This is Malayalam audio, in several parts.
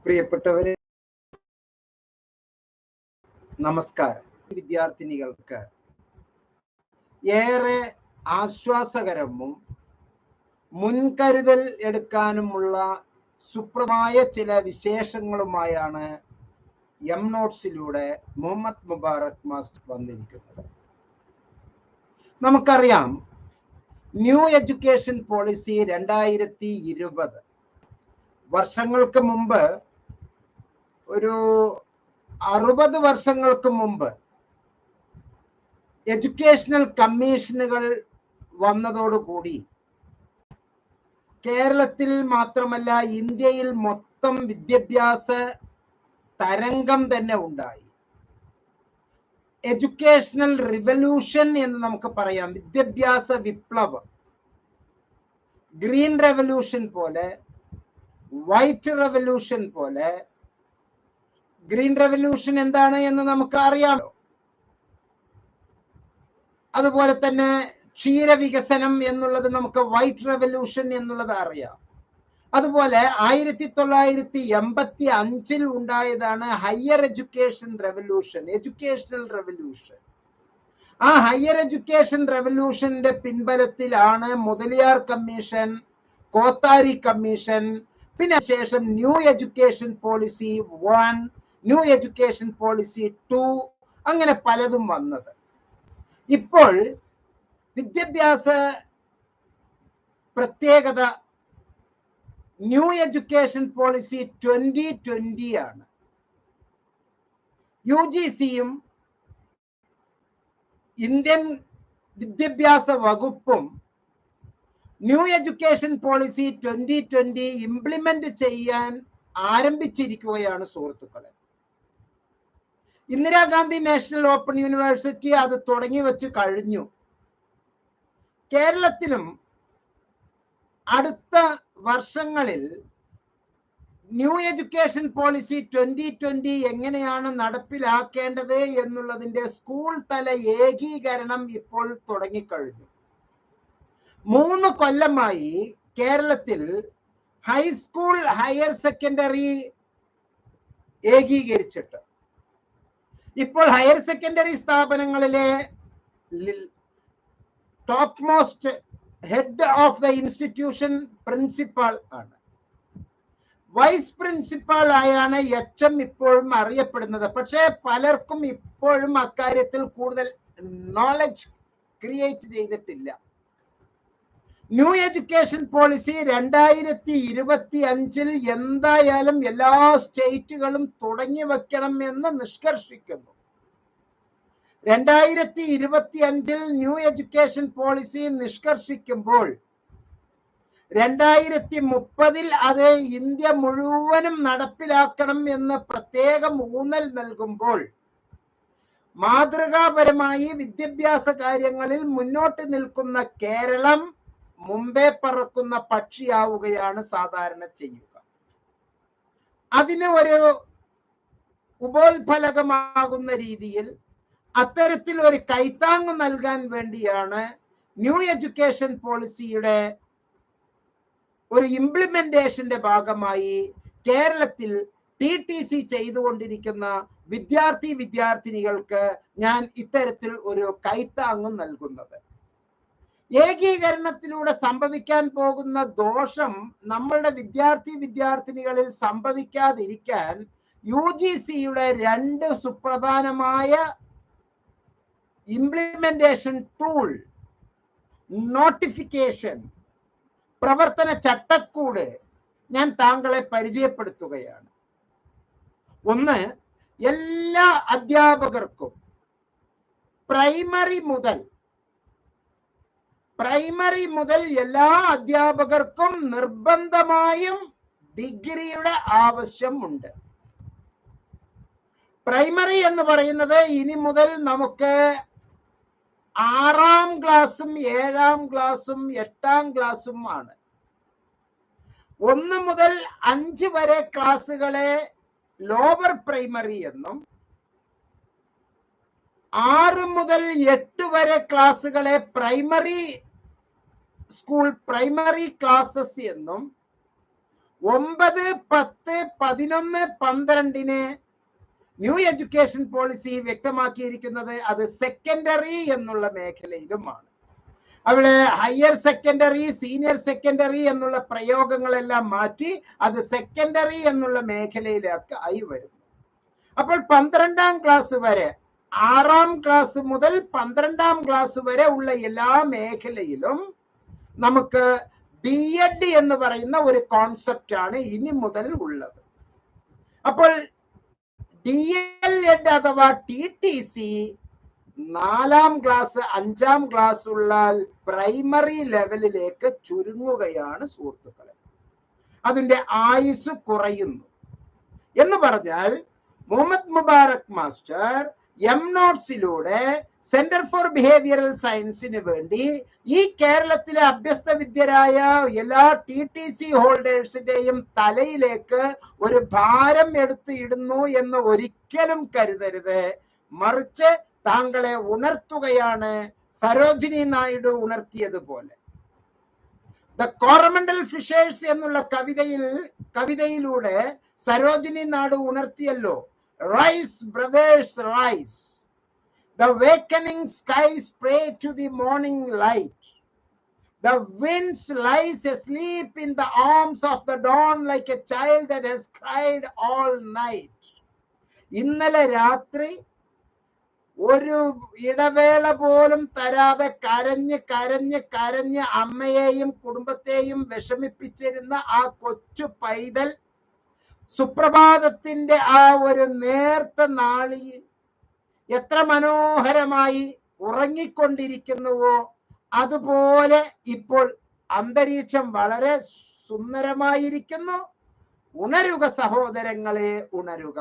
പ്രിയപ്പെട്ടവരെ, നമസ്കാരം. വിദ്യാർത്ഥിനികൾക്ക് ഏറെ ആശ്വാസകരവും മുൻകരുതൽ എടുക്കാനുമുള്ള സുപ്രമായ ചില വിശേഷങ്ങളുമായാണ് എം നോട്ട്സിലൂടെ മുഹമ്മദ് മുബാറക് മാസ്റ്റർ വന്നിരിക്കുന്നത്. നമുക്കറിയാം, ന്യൂ എഡ്യൂക്കേഷൻ പോളിസി 2020 വർഷങ്ങൾക്ക് മുമ്പ്, ഒരു 60 വർഷങ്ങൾക്ക് മുമ്പ് എഡ്യൂക്കേഷണൽ കമ്മീഷനുകൾ വന്നതോടുകൂടി കേരളത്തിൽ മാത്രമല്ല ഇന്ത്യയിൽ മൊത്തം വിദ്യാഭ്യാസ തരംഗം തന്നെ ഉണ്ടായി. എഡ്യൂക്കേഷണൽ റിവല്യൂഷൻ എന്ന് നമുക്ക് പറയാം. വിദ്യാഭ്യാസ വിപ്ലവം. ഗ്രീൻ റെവല്യൂഷൻ പോലെ, വൈറ്റ് റെവല്യൂഷൻ പോലെ. ഗ്രീൻ റെവല്യൂഷൻ എന്താണ് എന്ന് നമുക്ക് അറിയാമല്ലോ. അതുപോലെ തന്നെ ക്ഷീരവികസനം എന്നുള്ളത് നമുക്ക് വൈറ്റ് റെവല്യൂഷൻ എന്നുള്ളത് അറിയാം. അതുപോലെ 1985 ഉണ്ടായതാണ് higher education revolution, educational revolution. ആ ഹയർ എഡ്യൂക്കേഷൻ റെവല്യൂഷന്റെ പിൻബലത്തിലാണ് മുതലിയാർ കമ്മീഷൻ, കോത്താരി കമ്മീഷൻ, പിന്നെ ശേഷം new education policy 1, new education policy 2, അങ്ങനെ പലതും വന്നത്. ഇപ്പോൾ വിദ്യാഭ്യാസ പ്രത്യേകത ന്യൂ എഡ്യൂക്കേഷൻ പോളിസി 2020 ആണ്. UGCയും ഇന്ത്യൻ വിദ്യാഭ്യാസ വകുപ്പും ന്യൂ എഡ്യൂക്കേഷൻ പോളിസി 2020 ഇംപ്ലിമെന്റ് ചെയ്യാൻ ആരംഭിച്ചിരിക്കുകയാണ് സുഹൃത്തുക്കളെ. ഇന്ദിരാഗാന്ധി നാഷണൽ ഓപ്പൺ യൂണിവേഴ്സിറ്റി അത് തുടങ്ങി വെച്ച് കഴിഞ്ഞു. കേരളത്തിലും അടുത്ത വർഷങ്ങളിൽ ന്യൂ എഡ്യൂക്കേഷൻ പോളിസി 2020 എങ്ങനെയാണ് നടപ്പിലാക്കേണ്ടത് എന്നുള്ളതിന്റെ സ്കൂൾ തല ഏകീകരണം ഇപ്പോൾ തുടങ്ങിക്കഴിഞ്ഞു. 3 കൊല്ലമായി കേരളത്തിൽ ഹൈസ്കൂൾ, ഹയർ സെക്കൻഡറി ഏകീകരിച്ചിട്ട് ഇപ്പോൾ ഹയർ സെക്കൻഡറി സ്ഥാപനങ്ങളിലെ top most head of the institution principal ആണ്. വൈസ് പ്രിൻസിപ്പാൾ ആയാണ് HM ഇപ്പോഴും അറിയപ്പെടുന്നത്. പക്ഷേ പലർക്കും ഇപ്പോഴും അക്കാര്യത്തിൽ കൂടുതൽ നോളജ് ക്രിയേറ്റ് ചെയ്തിട്ടില്ല. ന്യൂ എഡ്യൂക്കേഷൻ പോളിസി 2025 എന്തായാലും എല്ലാ സ്റ്റേറ്റുകളും തുടങ്ങി വെക്കണം എന്ന് നിഷ്കർഷിക്കുന്നു. 2025 ന്യൂ എഡ്യൂക്കേഷൻ പോളിസി നിഷ്കർഷിക്കുമ്പോൾ 2030 അത് ഇന്ത്യ മുഴുവനും നടപ്പിലാക്കണം എന്ന് പ്രത്യേകം ഊന്നൽ നൽകുമ്പോൾ മാതൃകാപരമായി വിദ്യാഭ്യാസ കാര്യങ്ങളിൽ മുന്നോട്ട് നിൽക്കുന്ന കേരളം മുമ്പേ പറക്കുന്ന പക്ഷിയാവുകയാണ് സാധാരണ ചെയ്യുക. അതിന് ഒരു ഉപോത്ഫലകമാകുന്ന രീതിയിൽ അത്തരത്തിൽ ഒരു കൈത്താങ് നൽകാൻ വേണ്ടിയാണ് ന്യൂ എഡ്യൂക്കേഷൻ പോളിസിയുടെ ഒരു ഇംപ്ലിമെന്റേഷന്റെ ഭാഗമായി കേരളത്തിൽ TTC ചെയ്തുകൊണ്ടിരിക്കുന്ന വിദ്യാർത്ഥിനികൾക്ക് ഞാൻ ഇത്തരത്തിൽ ഒരു കൈത്താങ് നൽകുന്നത്. ഏകീകരണത്തിലൂടെ സംഭവിക്കാൻ പോകുന്ന ദോഷം നമ്മളുടെ വിദ്യാർത്ഥിനികളിൽ സംഭവിക്കാതിരിക്കാൻ UGCയുടെ 2 സുപ്രധാനമായ ഇംപ്ലിമെന്റേഷൻ ടൂൾ, നോട്ടിഫിക്കേഷൻ, പ്രവർത്തന ചട്ടക്കൂട് ഞാൻ താങ്കളെ പരിചയപ്പെടുത്തുകയാണ്. ഒന്ന്, എല്ലാ അധ്യാപകർക്കും പ്രൈമറി മുതൽ എല്ലാ അധ്യാപകർക്കും നിർബന്ധമായും ഡിഗ്രിയുടെ ആവശ്യമുണ്ട്. പ്രൈമറി എന്ന് പറയുന്നത് ഇനി മുതൽ നമുക്ക് 6ാം ക്ലാസ്സും 7ാം ക്ലാസ്സും 8ാം ക്ലാസ്സും ആണ്. 1 മുതൽ 5 വരെ ക്ലാസ്സുകളെ ലോവർ പ്രൈമറി എന്നും 6 മുതൽ 8 വരെ ക്ലാസ്സുകളെ പ്രൈമറി സ്കൂൾ പ്രൈമറി ക്ലാസ്സസ് എന്നും 9, 10, 11, 12 ന്യൂ എഡ്യൂക്കേഷൻ പോളിസി വ്യക്തമാക്കിയിരിക്കുന്നത് അത് സെക്കൻഡറി എന്നുള്ള മേഖലയിലുമാണ്. അവിടെ ഹയർ സെക്കൻഡറി, സീനിയർ സെക്കൻഡറി എന്നുള്ള പ്രയോഗങ്ങളെല്ലാം മാറ്റി അത് സെക്കൻഡറി എന്നുള്ള മേഖലയിലേക്ക് ആയി വരുന്നു. അപ്പോൾ 12ാം ക്ലാസ് വരെ, 6ാം ക്ലാസ് മുതൽ 12ാം ക്ലാസ് വരെ ഉള്ള എല്ലാ മേഖലയിലും നമുക്ക് B.Ed എന്ന് പറയുന്ന ഒരു കോൺസെപ്റ്റ് ആണ് ഇനി മുതൽ ഉള്ളത്. അപ്പോൾ DLED അഥവാ TTC 4ാം ക്ലാസ് 5ാം ക്ലാസ് ഉള്ള പ്രൈമറി ലെവലിലേക്ക് ചുരുങ്ങുകയാണ് സുഹൃത്തുക്കളെ. അതിന്റെ ആയുസ് കുറയുന്നു എന്ന് പറഞ്ഞാൽ മുഹമ്മദ് മുബാറക് മാസ്റ്റർ MNOTSിലൂടെ സെന്റർ ഫോർ ബിഹേവിയറൽ സയൻസിന് വേണ്ടി ഈ കേരളത്തിലെ അഭ്യസ്ത വിദ്യരായ എല്ലാ TTC ഹോൾഡേഴ്സിന്റെയും തലയിലേക്ക് ഒരു ഭാരം എടുത്ത് ഇടുന്നു എന്ന് ഒരിക്കലും കരുതരുത്. മറിച്ച് താങ്കളെ ഉണർത്തുകയാണ് സരോജിനി നായിഡു ഉണർത്തിയതുപോലെ. ദ കോറമണ്ടൽ ഫിഷേഴ്സ് എന്നുള്ള കവിതയിലൂടെ സരോജിനി നായിഡു ഉണർത്തിയല്ലോ, rise brothers rise, the wakening skies pray to the morning light, the winds lies asleep in the arms of the dawn like a child that has cried all night. ഇന്നലെ രാത്രി ഒരു ഇടവേള പോലും തരാതെ കരഞ്ഞ് കരഞ്ഞ് കരഞ്ഞ് അമ്മയെയും കുടുംബത്തെയും വിഷമിപ്പിച്ചിരുന്ന ആ കൊച്ചു പൈതൽ സുപ്രഭാതത്തിന്റെ ആ ഒരു നേർത്ത നാളിയിൽ എത്ര മനോഹരമായി ഉറങ്ങിക്കൊണ്ടിരിക്കുന്നുവോ അതുപോലെ ഇപ്പോൾ അന്തരീക്ഷം വളരെ സുന്ദരമായിരിക്കുന്നു. ഉണരുക സഹോദരങ്ങളെ, ഉണരുക.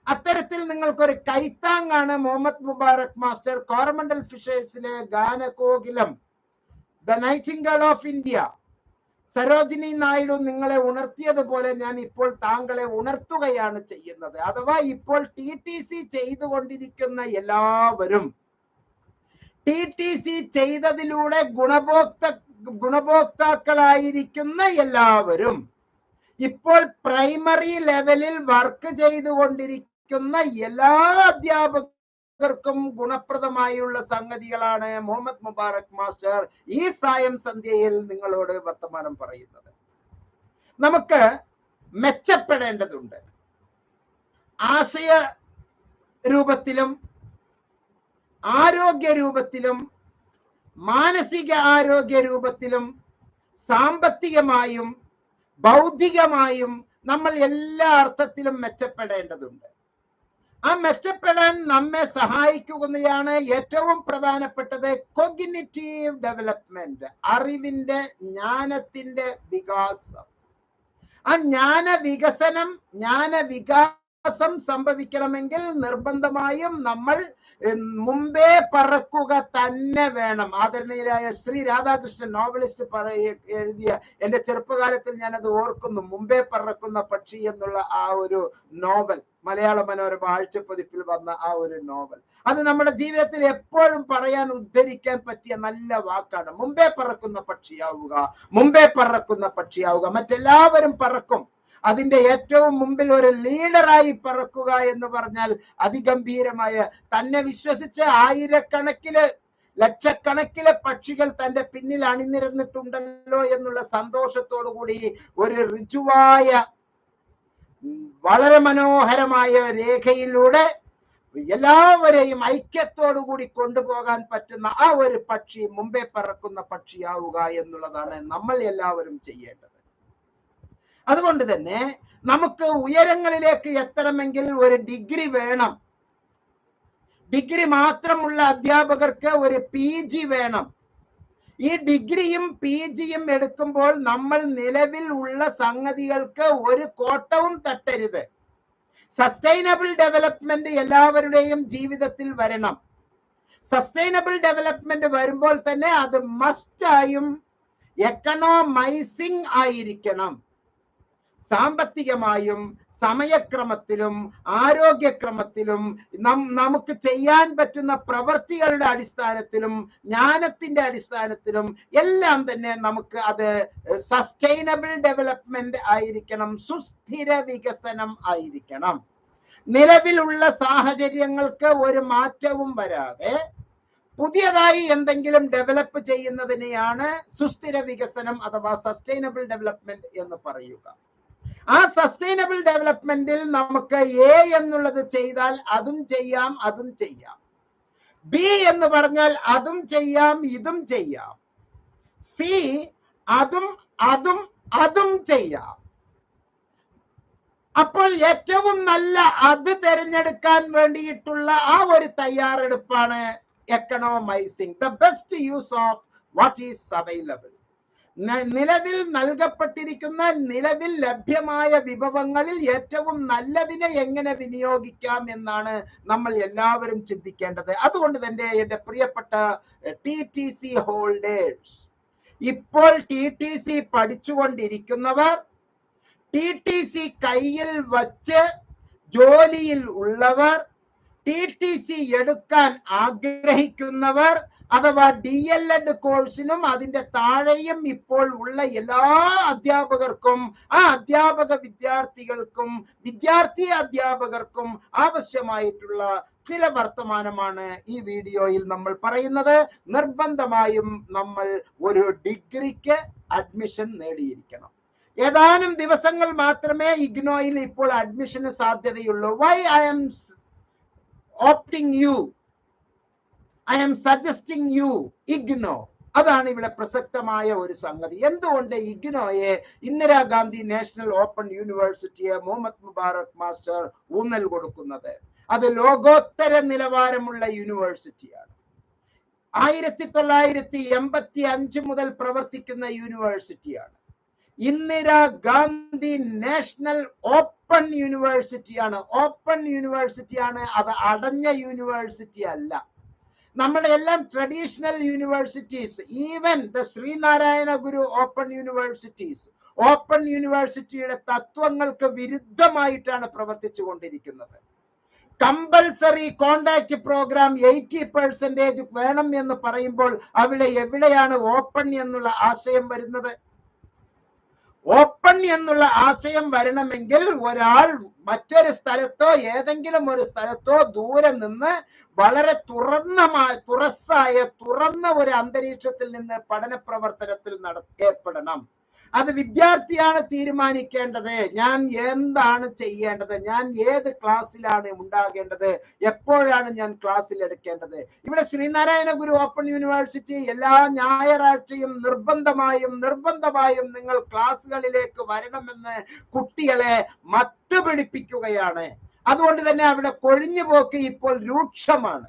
അത്തരത്തിൽ നിങ്ങൾക്കൊരു കൈത്താങ്ങാണ് മുഹമ്മദ് മുബാറക് മാസ്റ്റർ കോറമണ്ടൽ ഫിഷേഴ്സിലെ ഗാനകോകിലം, the nightingale of India. Sarojini Naidu നിങ്ങളെ ഉണർത്തിയതുപോലെ ഞാൻ ഇപ്പോൾ താങ്കളെ ഉണർത്തുകയാണ് ചെയ്യുന്നത്. അഥവാ ഇപ്പോൾ TTC ചെയ്തുകൊണ്ടിരിക്കുന്ന എല്ലാവരും, TTC ചെയ്തതിലൂടെ ഗുണഭോക്താക്കളായിരിക്കുന്ന എല്ലാവരും, ഇപ്പോൾ പ്രൈമറി ലെവലിൽ വർക്ക് ചെയ്തുകൊണ്ടിരിക്കുന്ന എല്ലാ അധ്യാപകർക്കും ഗുണപ്രദമായുള്ള സംഗതികളാണ് മുഹമ്മദ് മുബാറക് മാസ്റ്റർ ഈ സായം സന്ധ്യയിൽ നിങ്ങളോട് വർത്തമാനം പറയുന്നത്. നമുക്ക് മെച്ചപ്പെടേണ്ടതുണ്ട്. ആശയ രൂപത്തിലും ആരോഗ്യ രൂപത്തിലും മാനസിക ആരോഗ്യ രൂപത്തിലും സാമ്പത്തികമായും ബൗദ്ധികമായും നമ്മൾ എല്ലാ അർത്ഥത്തിലും മെച്ചപ്പെടേണ്ടതുണ്ട്. ആ മെച്ചപ്പെടാൻ നമ്മെ സഹായിക്കുകയാണ് ഏറ്റവും പ്രധാനപ്പെട്ടത് കോഗ്നിറ്റീവ് ഡെവലപ്മെന്റ്, അറിവിന്റെ, ജ്ഞാനത്തിന്റെ വികാസം. ആ ജ്ഞാനവികാസം സംഭവിക്കണമെങ്കിൽ നിർബന്ധമായും നമ്മൾ മുമ്പേ പറക്കുക തന്നെ വേണം. ആദരണീയരായ ശ്രീ രാധാകൃഷ്ണൻ നോവലിസ്റ്റ് എഴുതിയ, എന്റെ ചെറുപ്പകാലത്തിൽ ഞാനത് ഓർക്കുന്നു, മുമ്പേ പറക്കുന്ന പക്ഷി എന്നുള്ള ആ ഒരു നോവൽ, മലയാള മനോരമ ആഴ്ചപ്പതിപ്പിൽ വന്ന ആ ഒരു നോവൽ. അത് നമ്മുടെ ജീവിതത്തിൽ എപ്പോഴും പറയാൻ, ഉദ്ധരിക്കാൻ പറ്റിയ നല്ല വാക്കാണ്. മുമ്പേ പറക്കുന്ന പക്ഷിയാവുക, മുമ്പേ പറക്കുന്ന പക്ഷിയാവുക. മറ്റെല്ലാവരും പറക്കും, അതിന്റെ ഏറ്റവും മുമ്പിൽ ഒരു ലീഡറായി പറക്കുക എന്ന് പറഞ്ഞാൽ അതിഗംഭീരമായ, തന്നെ വിശ്വസിച്ച് ആയിരക്കണക്കിന് ലക്ഷക്കണക്കിന് പക്ഷികൾ തന്റെ പിന്നിൽ അണിനിരന്നിട്ടുണ്ടല്ലോ എന്നുള്ള സന്തോഷത്തോടു കൂടി ഒരു ഋജുവായ വളരെ മനോഹരമായ രേഖയിലൂടെ എല്ലാവരെയും ഐക്യത്തോടു കൂടി കൊണ്ടുപോകാൻ പറ്റുന്ന ആ ഒരു പക്ഷി, മുമ്പേ പറക്കുന്ന പക്ഷിയാവുക എന്നുള്ളതാണ് നമ്മൾ എല്ലാവരും ചെയ്യേണ്ടത്. അതുകൊണ്ട് തന്നെ നമുക്ക് ഉയരങ്ങളിലേക്ക് എത്തണമെങ്കിൽ ഒരു ഡിഗ്രി വേണം. ഡിഗ്രി മാത്രമുള്ള അധ്യാപകർക്ക് ഒരു PG വേണം. ഈ ഡിഗ്രിയും PGയും എടുക്കുമ്പോൾ നമ്മൾ നിലവിൽ ഉള്ള സംഗതികൾക്ക് ഒരു കോട്ടവും തട്ടരുത്. സസ്റ്റൈനബിൾ ഡെവലപ്മെന്റ് എല്ലാവരുടെയും ജീവിതത്തിൽ വരണം. സസ്റ്റൈനബിൾ ഡെവലപ്മെന്റ് വരുമ്പോൾ തന്നെ അത് മസ്റ്റായും എക്കണോമൈസിംഗ് ആയിരിക്കണം. സാമ്പത്തികമായും സമയക്രമത്തിലും ആരോഗ്യക്രമത്തിലും നമുക്ക് ചെയ്യാൻ പറ്റുന്ന പ്രവൃത്തികളുടെ അടിസ്ഥാനത്തിലും ജ്ഞാനത്തിന്റെ അടിസ്ഥാനത്തിലും എല്ലാം തന്നെ നമുക്ക് അത് സസ്റ്റൈനബിൾ ഡെവലപ്മെന്റ് ആയിരിക്കണം, സുസ്ഥിര വികസനം ആയിരിക്കണം. നിലവിലുള്ള സാഹചര്യങ്ങൾക്ക് ഒരു മാറ്റവും വരാതെ പുതിയതായി എന്തെങ്കിലും ഡെവലപ്പ് ചെയ്യുന്നതിനെയാണ് സുസ്ഥിര വികസനം അഥവാ സസ്റ്റൈനബിൾ ഡെവലപ്മെന്റ് എന്ന് പറയുക. ആ സസ്റ്റൈനബിൾ ഡെവലപ്മെന്റിൽ നമുക്ക് എ എന്നുള്ളത് ചെയ്താൽ അതും ചെയ്യാം, അതും ചെയ്യാം. ബി എന്ന് പറഞ്ഞാൽ അതും ചെയ്യാം, ഇതും ചെയ്യാം. സി അതും അതും അതും ചെയ്യാം. അപ്പോൾ ഏറ്റവും നല്ല അത് തിരഞ്ഞെടുക്കാൻ വേണ്ടിയിട്ടുള്ള ആ ഒരു തയ്യാറെടുപ്പാണ് economising the best use of what is available. നിലവിൽ നൽകപ്പെട്ടിരിക്കുന്ന, നിലവിൽ ലഭ്യമായ വിഭവങ്ങളിൽ ഏറ്റവും നല്ലതിനെ എങ്ങനെ വിനിയോഗിക്കാം എന്നാണ് നമ്മൾ എല്ലാവരും ചിന്തിക്കേണ്ടത്. അതുകൊണ്ട് തന്നെ എൻ്റെ പ്രിയപ്പെട്ട TTC ഹോൾഡേഴ്സ്, ഇപ്പോൾ TTC പഠിച്ചുകൊണ്ടിരിക്കുന്നവർ, TTC കയ്യിൽ വച്ച് ജോലിയിൽ ഉള്ളവർ, TTC എടുക്കാൻ ആഗ്രഹിക്കുന്നവർ അഥവാ DLED കോഴ്സിനും അതിന്റെ താഴെയും ഇപ്പോൾ ഉള്ള എല്ലാ അധ്യാപകർക്കും, ആ അധ്യാപക വിദ്യാർത്ഥികൾക്കും വിദ്യാർത്ഥി അധ്യാപകർക്കും ആവശ്യമായിട്ടുള്ള ചില വർത്തമാനമാണ് ഈ വീഡിയോയിൽ നമ്മൾ പറയുന്നത്. നിർബന്ധമായും നമ്മൾ ഒരു ഡിഗ്രിക്ക് അഡ്മിഷൻ നേടിയിരിക്കണം. ഏതാനും ദിവസങ്ങൾ മാത്രമേ ഇഗ്നോയിൽ ഇപ്പോൾ അഡ്മിഷന് സാധ്യതയുള്ളൂ. Why I am opting you, I am suggesting you IGNOU. അതാണ് ഇവിടെ പ്രസക്തമായ ഒരു സംഗതി. എന്തുകൊണ്ട് ഇഗ്നോയെ, ഇന്ദിരാഗാന്ധി നാഷണൽ ഓപ്പൺ യൂണിവേഴ്സിറ്റിയെ മുഹമ്മദ് മുബാറക് മാസ്റ്റർ ഊന്നൽ കൊടുക്കുന്നത്? അത് ലോകോത്തര നിലവാരമുള്ള യൂണിവേഴ്സിറ്റിയാണ്. 1985 മുതൽ പ്രവർത്തിക്കുന്ന യൂണിവേഴ്സിറ്റിയാണ്. ഇന്ദിരാഗാന്ധി നാഷണൽ ഓപ്പൺ യൂണിവേഴ്സിറ്റിയാണ്. ഓപ്പൺ യൂണിവേഴ്സിറ്റിയാണ്, അത് അടഞ്ഞ യൂണിവേഴ്സിറ്റി അല്ല. നമ്മുടെ എല്ലാം traditional universities, even the Sreenarayana Guru open universities, open യൂണിവേഴ്സിറ്റിയുടെ തത്വങ്ങൾക്ക് വിരുദ്ധമായിട്ടാണ് പ്രവർത്തിച്ചു കൊണ്ടിരിക്കുന്നത്. കമ്പൽസറി കോണ്ടാക്ട് പ്രോഗ്രാം 80% വേണം എന്ന് പറയുമ്പോൾ അവിടെ എവിടെയാണ് ഓപ്പൺ എന്നുള്ള ആശയം വരുന്നത്? ഓപ്പൺ എന്നുള്ള ആശയം വരണമെങ്കിൽ ഒരാൾ മറ്റൊരു സ്ഥലത്തോ ഏതെങ്കിലും ഒരു സ്ഥലത്തോ ദൂരെ നിന്ന് വളരെ തുറന്ന ഒരു അന്തരീക്ഷത്തിൽ നിന്ന് പഠന പ്രവർത്തനത്തിൽ ഏർപ്പെടണം. അത് വിദ്യാർത്ഥിയാണ് തീരുമാനിക്കേണ്ടത്. ഞാൻ എന്താണ് ചെയ്യേണ്ടത്, ഞാൻ ഏത് ക്ലാസ്സിലാണ് ഉണ്ടാകേണ്ടത്, എപ്പോഴാണ് ഞാൻ ക്ലാസ്സിൽ എടുക്കേണ്ടത്. ഇവിടെ ശ്രീനാരായണ ഗുരു ഓപ്പൺ യൂണിവേഴ്സിറ്റി എല്ലാ ഞായറാഴ്ചയും നിർബന്ധമായും നിങ്ങൾ ക്ലാസ്സുകളിലേക്ക് വരണമെന്ന് കുട്ടികളെ മത്ത് പിടിപ്പിക്കുകയാണ്. അതുകൊണ്ട് തന്നെ അവിടെ കൊഴിഞ്ഞുപോക്ക് ഇപ്പോൾ രൂക്ഷമാണ്.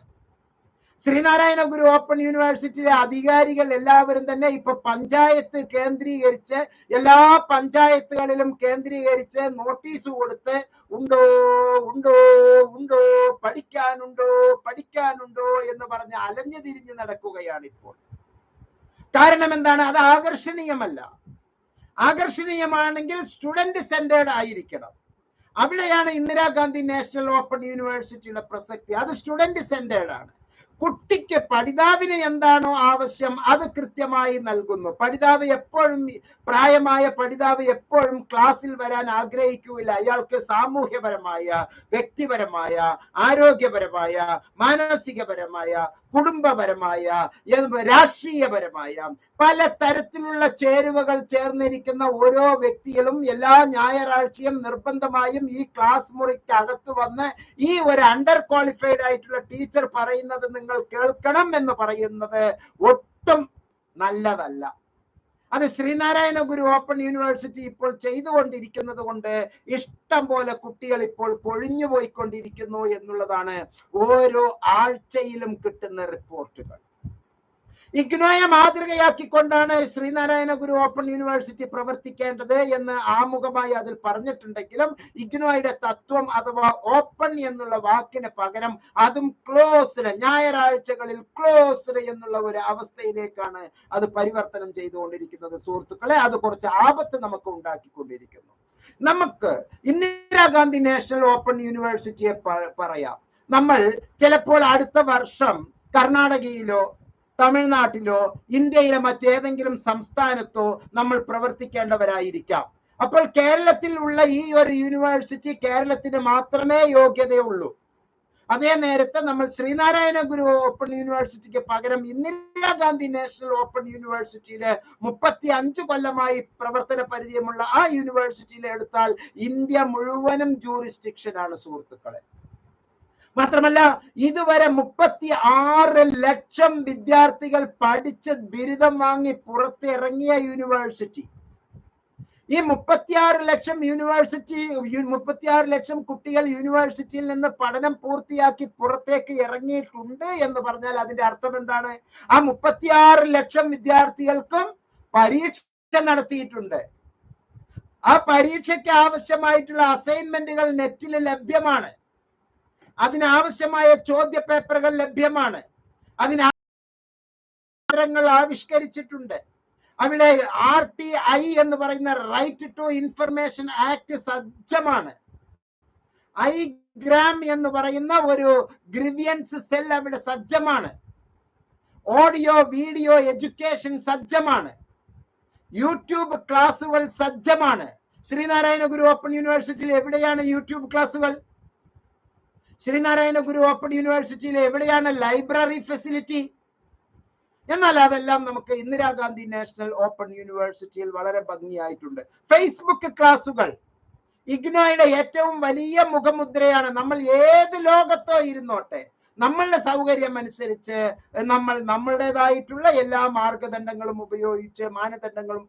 ശ്രീനാരായണ ഗുരു ഓപ്പൺ യൂണിവേഴ്സിറ്റിയിലെ അധികാരികൾ എല്ലാവരും തന്നെ ഇപ്പൊ പഞ്ചായത്ത് കേന്ദ്രീകരിച്ച്, എല്ലാ പഞ്ചായത്തുകളിലും കേന്ദ്രീകരിച്ച് നോട്ടീസ് കൊടുത്ത് ഉണ്ടോ ഉണ്ടോ ഉണ്ടോ പഠിക്കാനുണ്ടോ എന്ന് പറഞ്ഞ് അലഞ്ഞു തിരിഞ്ഞ് നടക്കുകയാണ് ഇപ്പോൾ. കാരണം എന്താണ്? അത് ആകർഷണീയമല്ല. ആകർഷണീയമാണെങ്കിൽ സ്റ്റുഡന്റ് സെന്റേർഡ് ആയിരിക്കണം. അവിടെയാണ് ഇന്ദിരാഗാന്ധി നാഷണൽ ഓപ്പൺ യൂണിവേഴ്സിറ്റിയുടെ പ്രസക്തി. അത് സ്റ്റുഡന്റ് സെന്റേർഡ് ആണ്. കുട്ടിക്ക് പഠിതാവിന് എന്താണോ ആവശ്യം അത് കൃത്യമായി നൽകുന്നു. പഠിതാവ് എപ്പോഴും, പ്രായമായ പഠിതാവ് എപ്പോഴും ക്ലാസ്സിൽ വരാൻ ആഗ്രഹിക്കുകയില്ല. അയാൾക്ക് സാമൂഹ്യപരമായ, വ്യക്തിപരമായ, ആരോഗ്യപരമായ, മാനസികപരമായ, കുടുംബപരമായ, രാഷ്ട്രീയപരമായ പല തരത്തിലുള്ള ചേരുവകൾ ചേർന്നിരിക്കുന്ന ഓരോ വ്യക്തികളും എല്ലാ ഞായറാഴ്ചയും നിർബന്ധമായും ഈ ക്ലാസ് മുറിക്ക് അകത്ത് വന്ന് ഈ ഒരു അണ്ടർ ക്വാളിഫൈഡ് ആയിട്ടുള്ള ടീച്ചർ പറയുന്നത് നിങ്ങൾ കേൾക്കണം എന്ന് പറയുന്നത് ഒട്ടും നല്ലതല്ല. അത് ശ്രീനാരായണ ഗുരു ഓപ്പൺ യൂണിവേഴ്സിറ്റി ഇപ്പോൾ ചെയ്തുകൊണ്ടിരിക്കുന്നത് കൊണ്ട് ഇഷ്ടം പോലെ കുട്ടികൾ ഇപ്പോൾ കൊഴിഞ്ഞു പോയിക്കൊണ്ടിരിക്കുന്നു എന്നുള്ളതാണ് ഓരോ ആഴ്ചയിലും കിട്ടുന്ന റിപ്പോർട്ടുകൾ. ഇഗ്നോയെ മാതൃകയാക്കിക്കൊണ്ടാണ് ശ്രീനാരായണ ഗുരു ഓപ്പൺ യൂണിവേഴ്സിറ്റി പ്രവർത്തിക്കേണ്ടത് എന്ന് ആമുഖമായി അതിൽ പറഞ്ഞിട്ടുണ്ടെങ്കിലും ഇഗ്നോയുടെ തത്വം അഥവാ ഓപ്പൺ എന്നുള്ള വാക്കിന് പകരം അതും ക്ലോസ്ഡ്, ഞായറാഴ്ചകളിൽ ക്ലോസ്ഡ് എന്നുള്ള ഒരു അവസ്ഥയിലേക്കാണ് അത് പരിവർത്തനം ചെയ്തുകൊണ്ടിരിക്കുന്നത്. സുഹൃത്തുക്കളെ, അത് കുറച്ച് ആപത്ത് നമുക്ക് ഉണ്ടാക്കിക്കൊണ്ടിരിക്കുന്നു. നമുക്ക് ഇന്ദിരാഗാന്ധി നാഷണൽ ഓപ്പൺ യൂണിവേഴ്സിറ്റിയെ പറയാം. നമ്മൾ ചിലപ്പോൾ അടുത്ത വർഷം കർണാടകയിലോ തമിഴ്നാട്ടിലോ ഇന്ത്യയിലെ മറ്റേതെങ്കിലും സംസ്ഥാനത്തോ നമ്മൾ പ്രവർത്തിക്കേണ്ടവരായിരിക്കാം. അപ്പോൾ കേരളത്തിൽ ഉള്ള ഈ ഒരു യൂണിവേഴ്സിറ്റി കേരളത്തിന് മാത്രമേ യോഗ്യതയുള്ളൂ. അതേ നേരത്തെ നമ്മൾ ശ്രീനാരായണ ഗുരു ഓപ്പൺ യൂണിവേഴ്സിറ്റിക്ക് പകരം ഇന്ദിരാഗാന്ധി നാഷണൽ ഓപ്പൺ യൂണിവേഴ്സിറ്റിയില് 35 കൊല്ലമായി പ്രവർത്തന പരിചയമുള്ള ആ യൂണിവേഴ്സിറ്റിയിൽ എടുത്താൽ ഇന്ത്യ മുഴുവനും ജൂറിസ്ഡിക്ഷൻ ആണ് സുഹൃത്തുക്കളെ. മാത്രമല്ല ഇതുവരെ 36 ലക്ഷം വിദ്യാർത്ഥികൾ പഠിച്ച് ബിരുദം വാങ്ങി പുറത്തിറങ്ങിയ യൂണിവേഴ്സിറ്റി. ഈ 36 ലക്ഷം കുട്ടികൾ യൂണിവേഴ്സിറ്റിയിൽ നിന്ന് പഠനം പൂർത്തിയാക്കി പുറത്തേക്ക് ഇറങ്ങിയിട്ടുണ്ട് എന്ന് പറഞ്ഞാൽ അതിന്റെ അർത്ഥം എന്താണ്? ആ 36 ലക്ഷം വിദ്യാർത്ഥികൾക്കും പരീക്ഷ നടത്തിയിട്ടുണ്ട്. ആ പരീക്ഷയ്ക്ക് ആവശ്യമായിട്ടുള്ള അസൈൻമെന്റുകൾ നെറ്റിൽ ലഭ്യമാണ്. അതിനാവശ്യമായ ചോദ്യ പേപ്പറുകൾ ലഭ്യമാണ്. അതിനാവശ്യങ്ങൾ ആവിഷ്കരിച്ചിട്ടുണ്ട്. അവിടെ RTI എന്ന് പറയുന്ന റൈറ്റ് ടു ഇൻഫർമേഷൻ ആക്ട് സജ്ജമാണ്. ഐഗ്രാം എന്ന് പറയുന്ന ഒരു ഗ്രീവിയൻസ് സെൽ അവിടെ സജ്ജമാണ്. ഓഡിയോ വീഡിയോ എഡ്യൂക്കേഷൻ സജ്ജമാണ്. യൂട്യൂബ് ക്ലാസുകൾ സജ്ജമാണ്. ശ്രീനാരായണ ഗുരു ഓപ്പൺ യൂണിവേഴ്സിറ്റിയിൽ എവിടെയാണ് യൂട്യൂബ് ക്ലാസുകൾ? ശ്രീനാരായണ ഗുരു ഓപ്പൺ യൂണിവേഴ്സിറ്റിയിൽ എവിടെയാണ് ലൈബ്രറി ഫെസിലിറ്റി? എന്നാൽ അതെല്ലാം നമുക്ക് ഇന്ദിരാഗാന്ധി നാഷണൽ ഓപ്പൺ യൂണിവേഴ്സിറ്റിയിൽ വളരെ ഭംഗിയായിട്ടുണ്ട്. ഫേസ്ബുക്ക് ക്ലാസുകൾ ഇഗ്നോയുടെ ഏറ്റവും വലിയ മുഖമുദ്രയാണ്. നമ്മൾ ഏത് ലോകത്തോ ഇരുന്നോട്ടെ, നമ്മളുടെ സൗകര്യം അനുസരിച്ച് നമ്മൾ നമ്മളുടേതായിട്ടുള്ള എല്ലാ മാനദണ്ഡങ്ങളും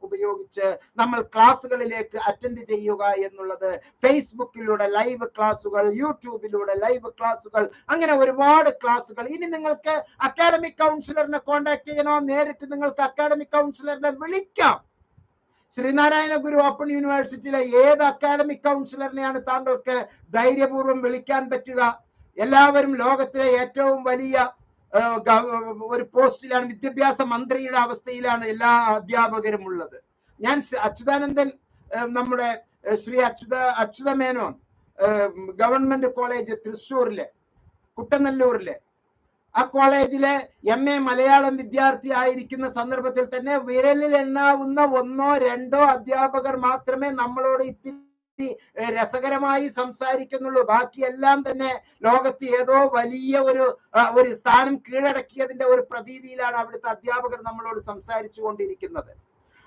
ഉപയോഗിച്ച് നമ്മൾ ക്ലാസ്സുകളിലേക്ക് അറ്റൻഡ് ചെയ്യുക എന്നുള്ളത്. ഫേസ്ബുക്കിലൂടെ ലൈവ് ക്ലാസുകൾ, യൂട്യൂബിലൂടെ ലൈവ് ക്ലാസുകൾ, അങ്ങനെ ഒരുപാട് ക്ലാസുകൾ. ഇനി നിങ്ങൾക്ക് അക്കാഡമിക് കൗൺസിലറിനെ കോൺടാക്ട് ചെയ്യണോ, നേരിട്ട് നിങ്ങൾക്ക് അക്കാഡമിക് കൗൺസിലറിനെ വിളിക്കാം. ശ്രീനാരായണ ഗുരു ഓപ്പൺ യൂണിവേഴ്സിറ്റിയിലെ ഏത് അക്കാഡമിക് കൗൺസിലറിനെയാണ് താങ്കൾക്ക് ധൈര്യപൂർവ്വം വിളിക്കാൻ പറ്റുക? എല്ലാവരും ലോകത്തിലെ ഏറ്റവും വലിയ ഒരു പോസ്റ്റിലാണ്, വിദ്യാഭ്യാസ മന്ത്രിയുടെ അവസ്ഥയിലാണ് എല്ലാ അധ്യാപകരും ഉള്ളത്. ഞാൻ അച്യുതാനന്ദൻ, നമ്മുടെ ശ്രീ അച്യുത മേനോൻ ഗവൺമെന്റ് കോളേജ് തൃശ്ശൂരിലെ കുട്ടനല്ലൂരിലെ ആ കോളേജിലെ MA മലയാളം വിദ്യാർത്ഥി ആയിരിക്കുന്ന സന്ദർഭത്തിൽ തന്നെ വിരലിൽ എണ്ണാവുന്ന 1 or 2 അധ്യാപകർ മാത്രമേ നമ്മളോട് ഇത്തിരി രസകരമായി സംസാരിക്കുന്നുള്ളൂ. ബാക്കിയെല്ലാം തന്നെ ലോകത്ത് ഏതോ വലിയ ഒരു സ്ഥാനം കീഴടക്കിയതിന്റെ ഒരു പ്രതീതിയിലാണ് അവിടുത്തെ അധ്യാപകർ നമ്മളോട് സംസാരിച്ചു കൊണ്ടിരിക്കുന്നത്.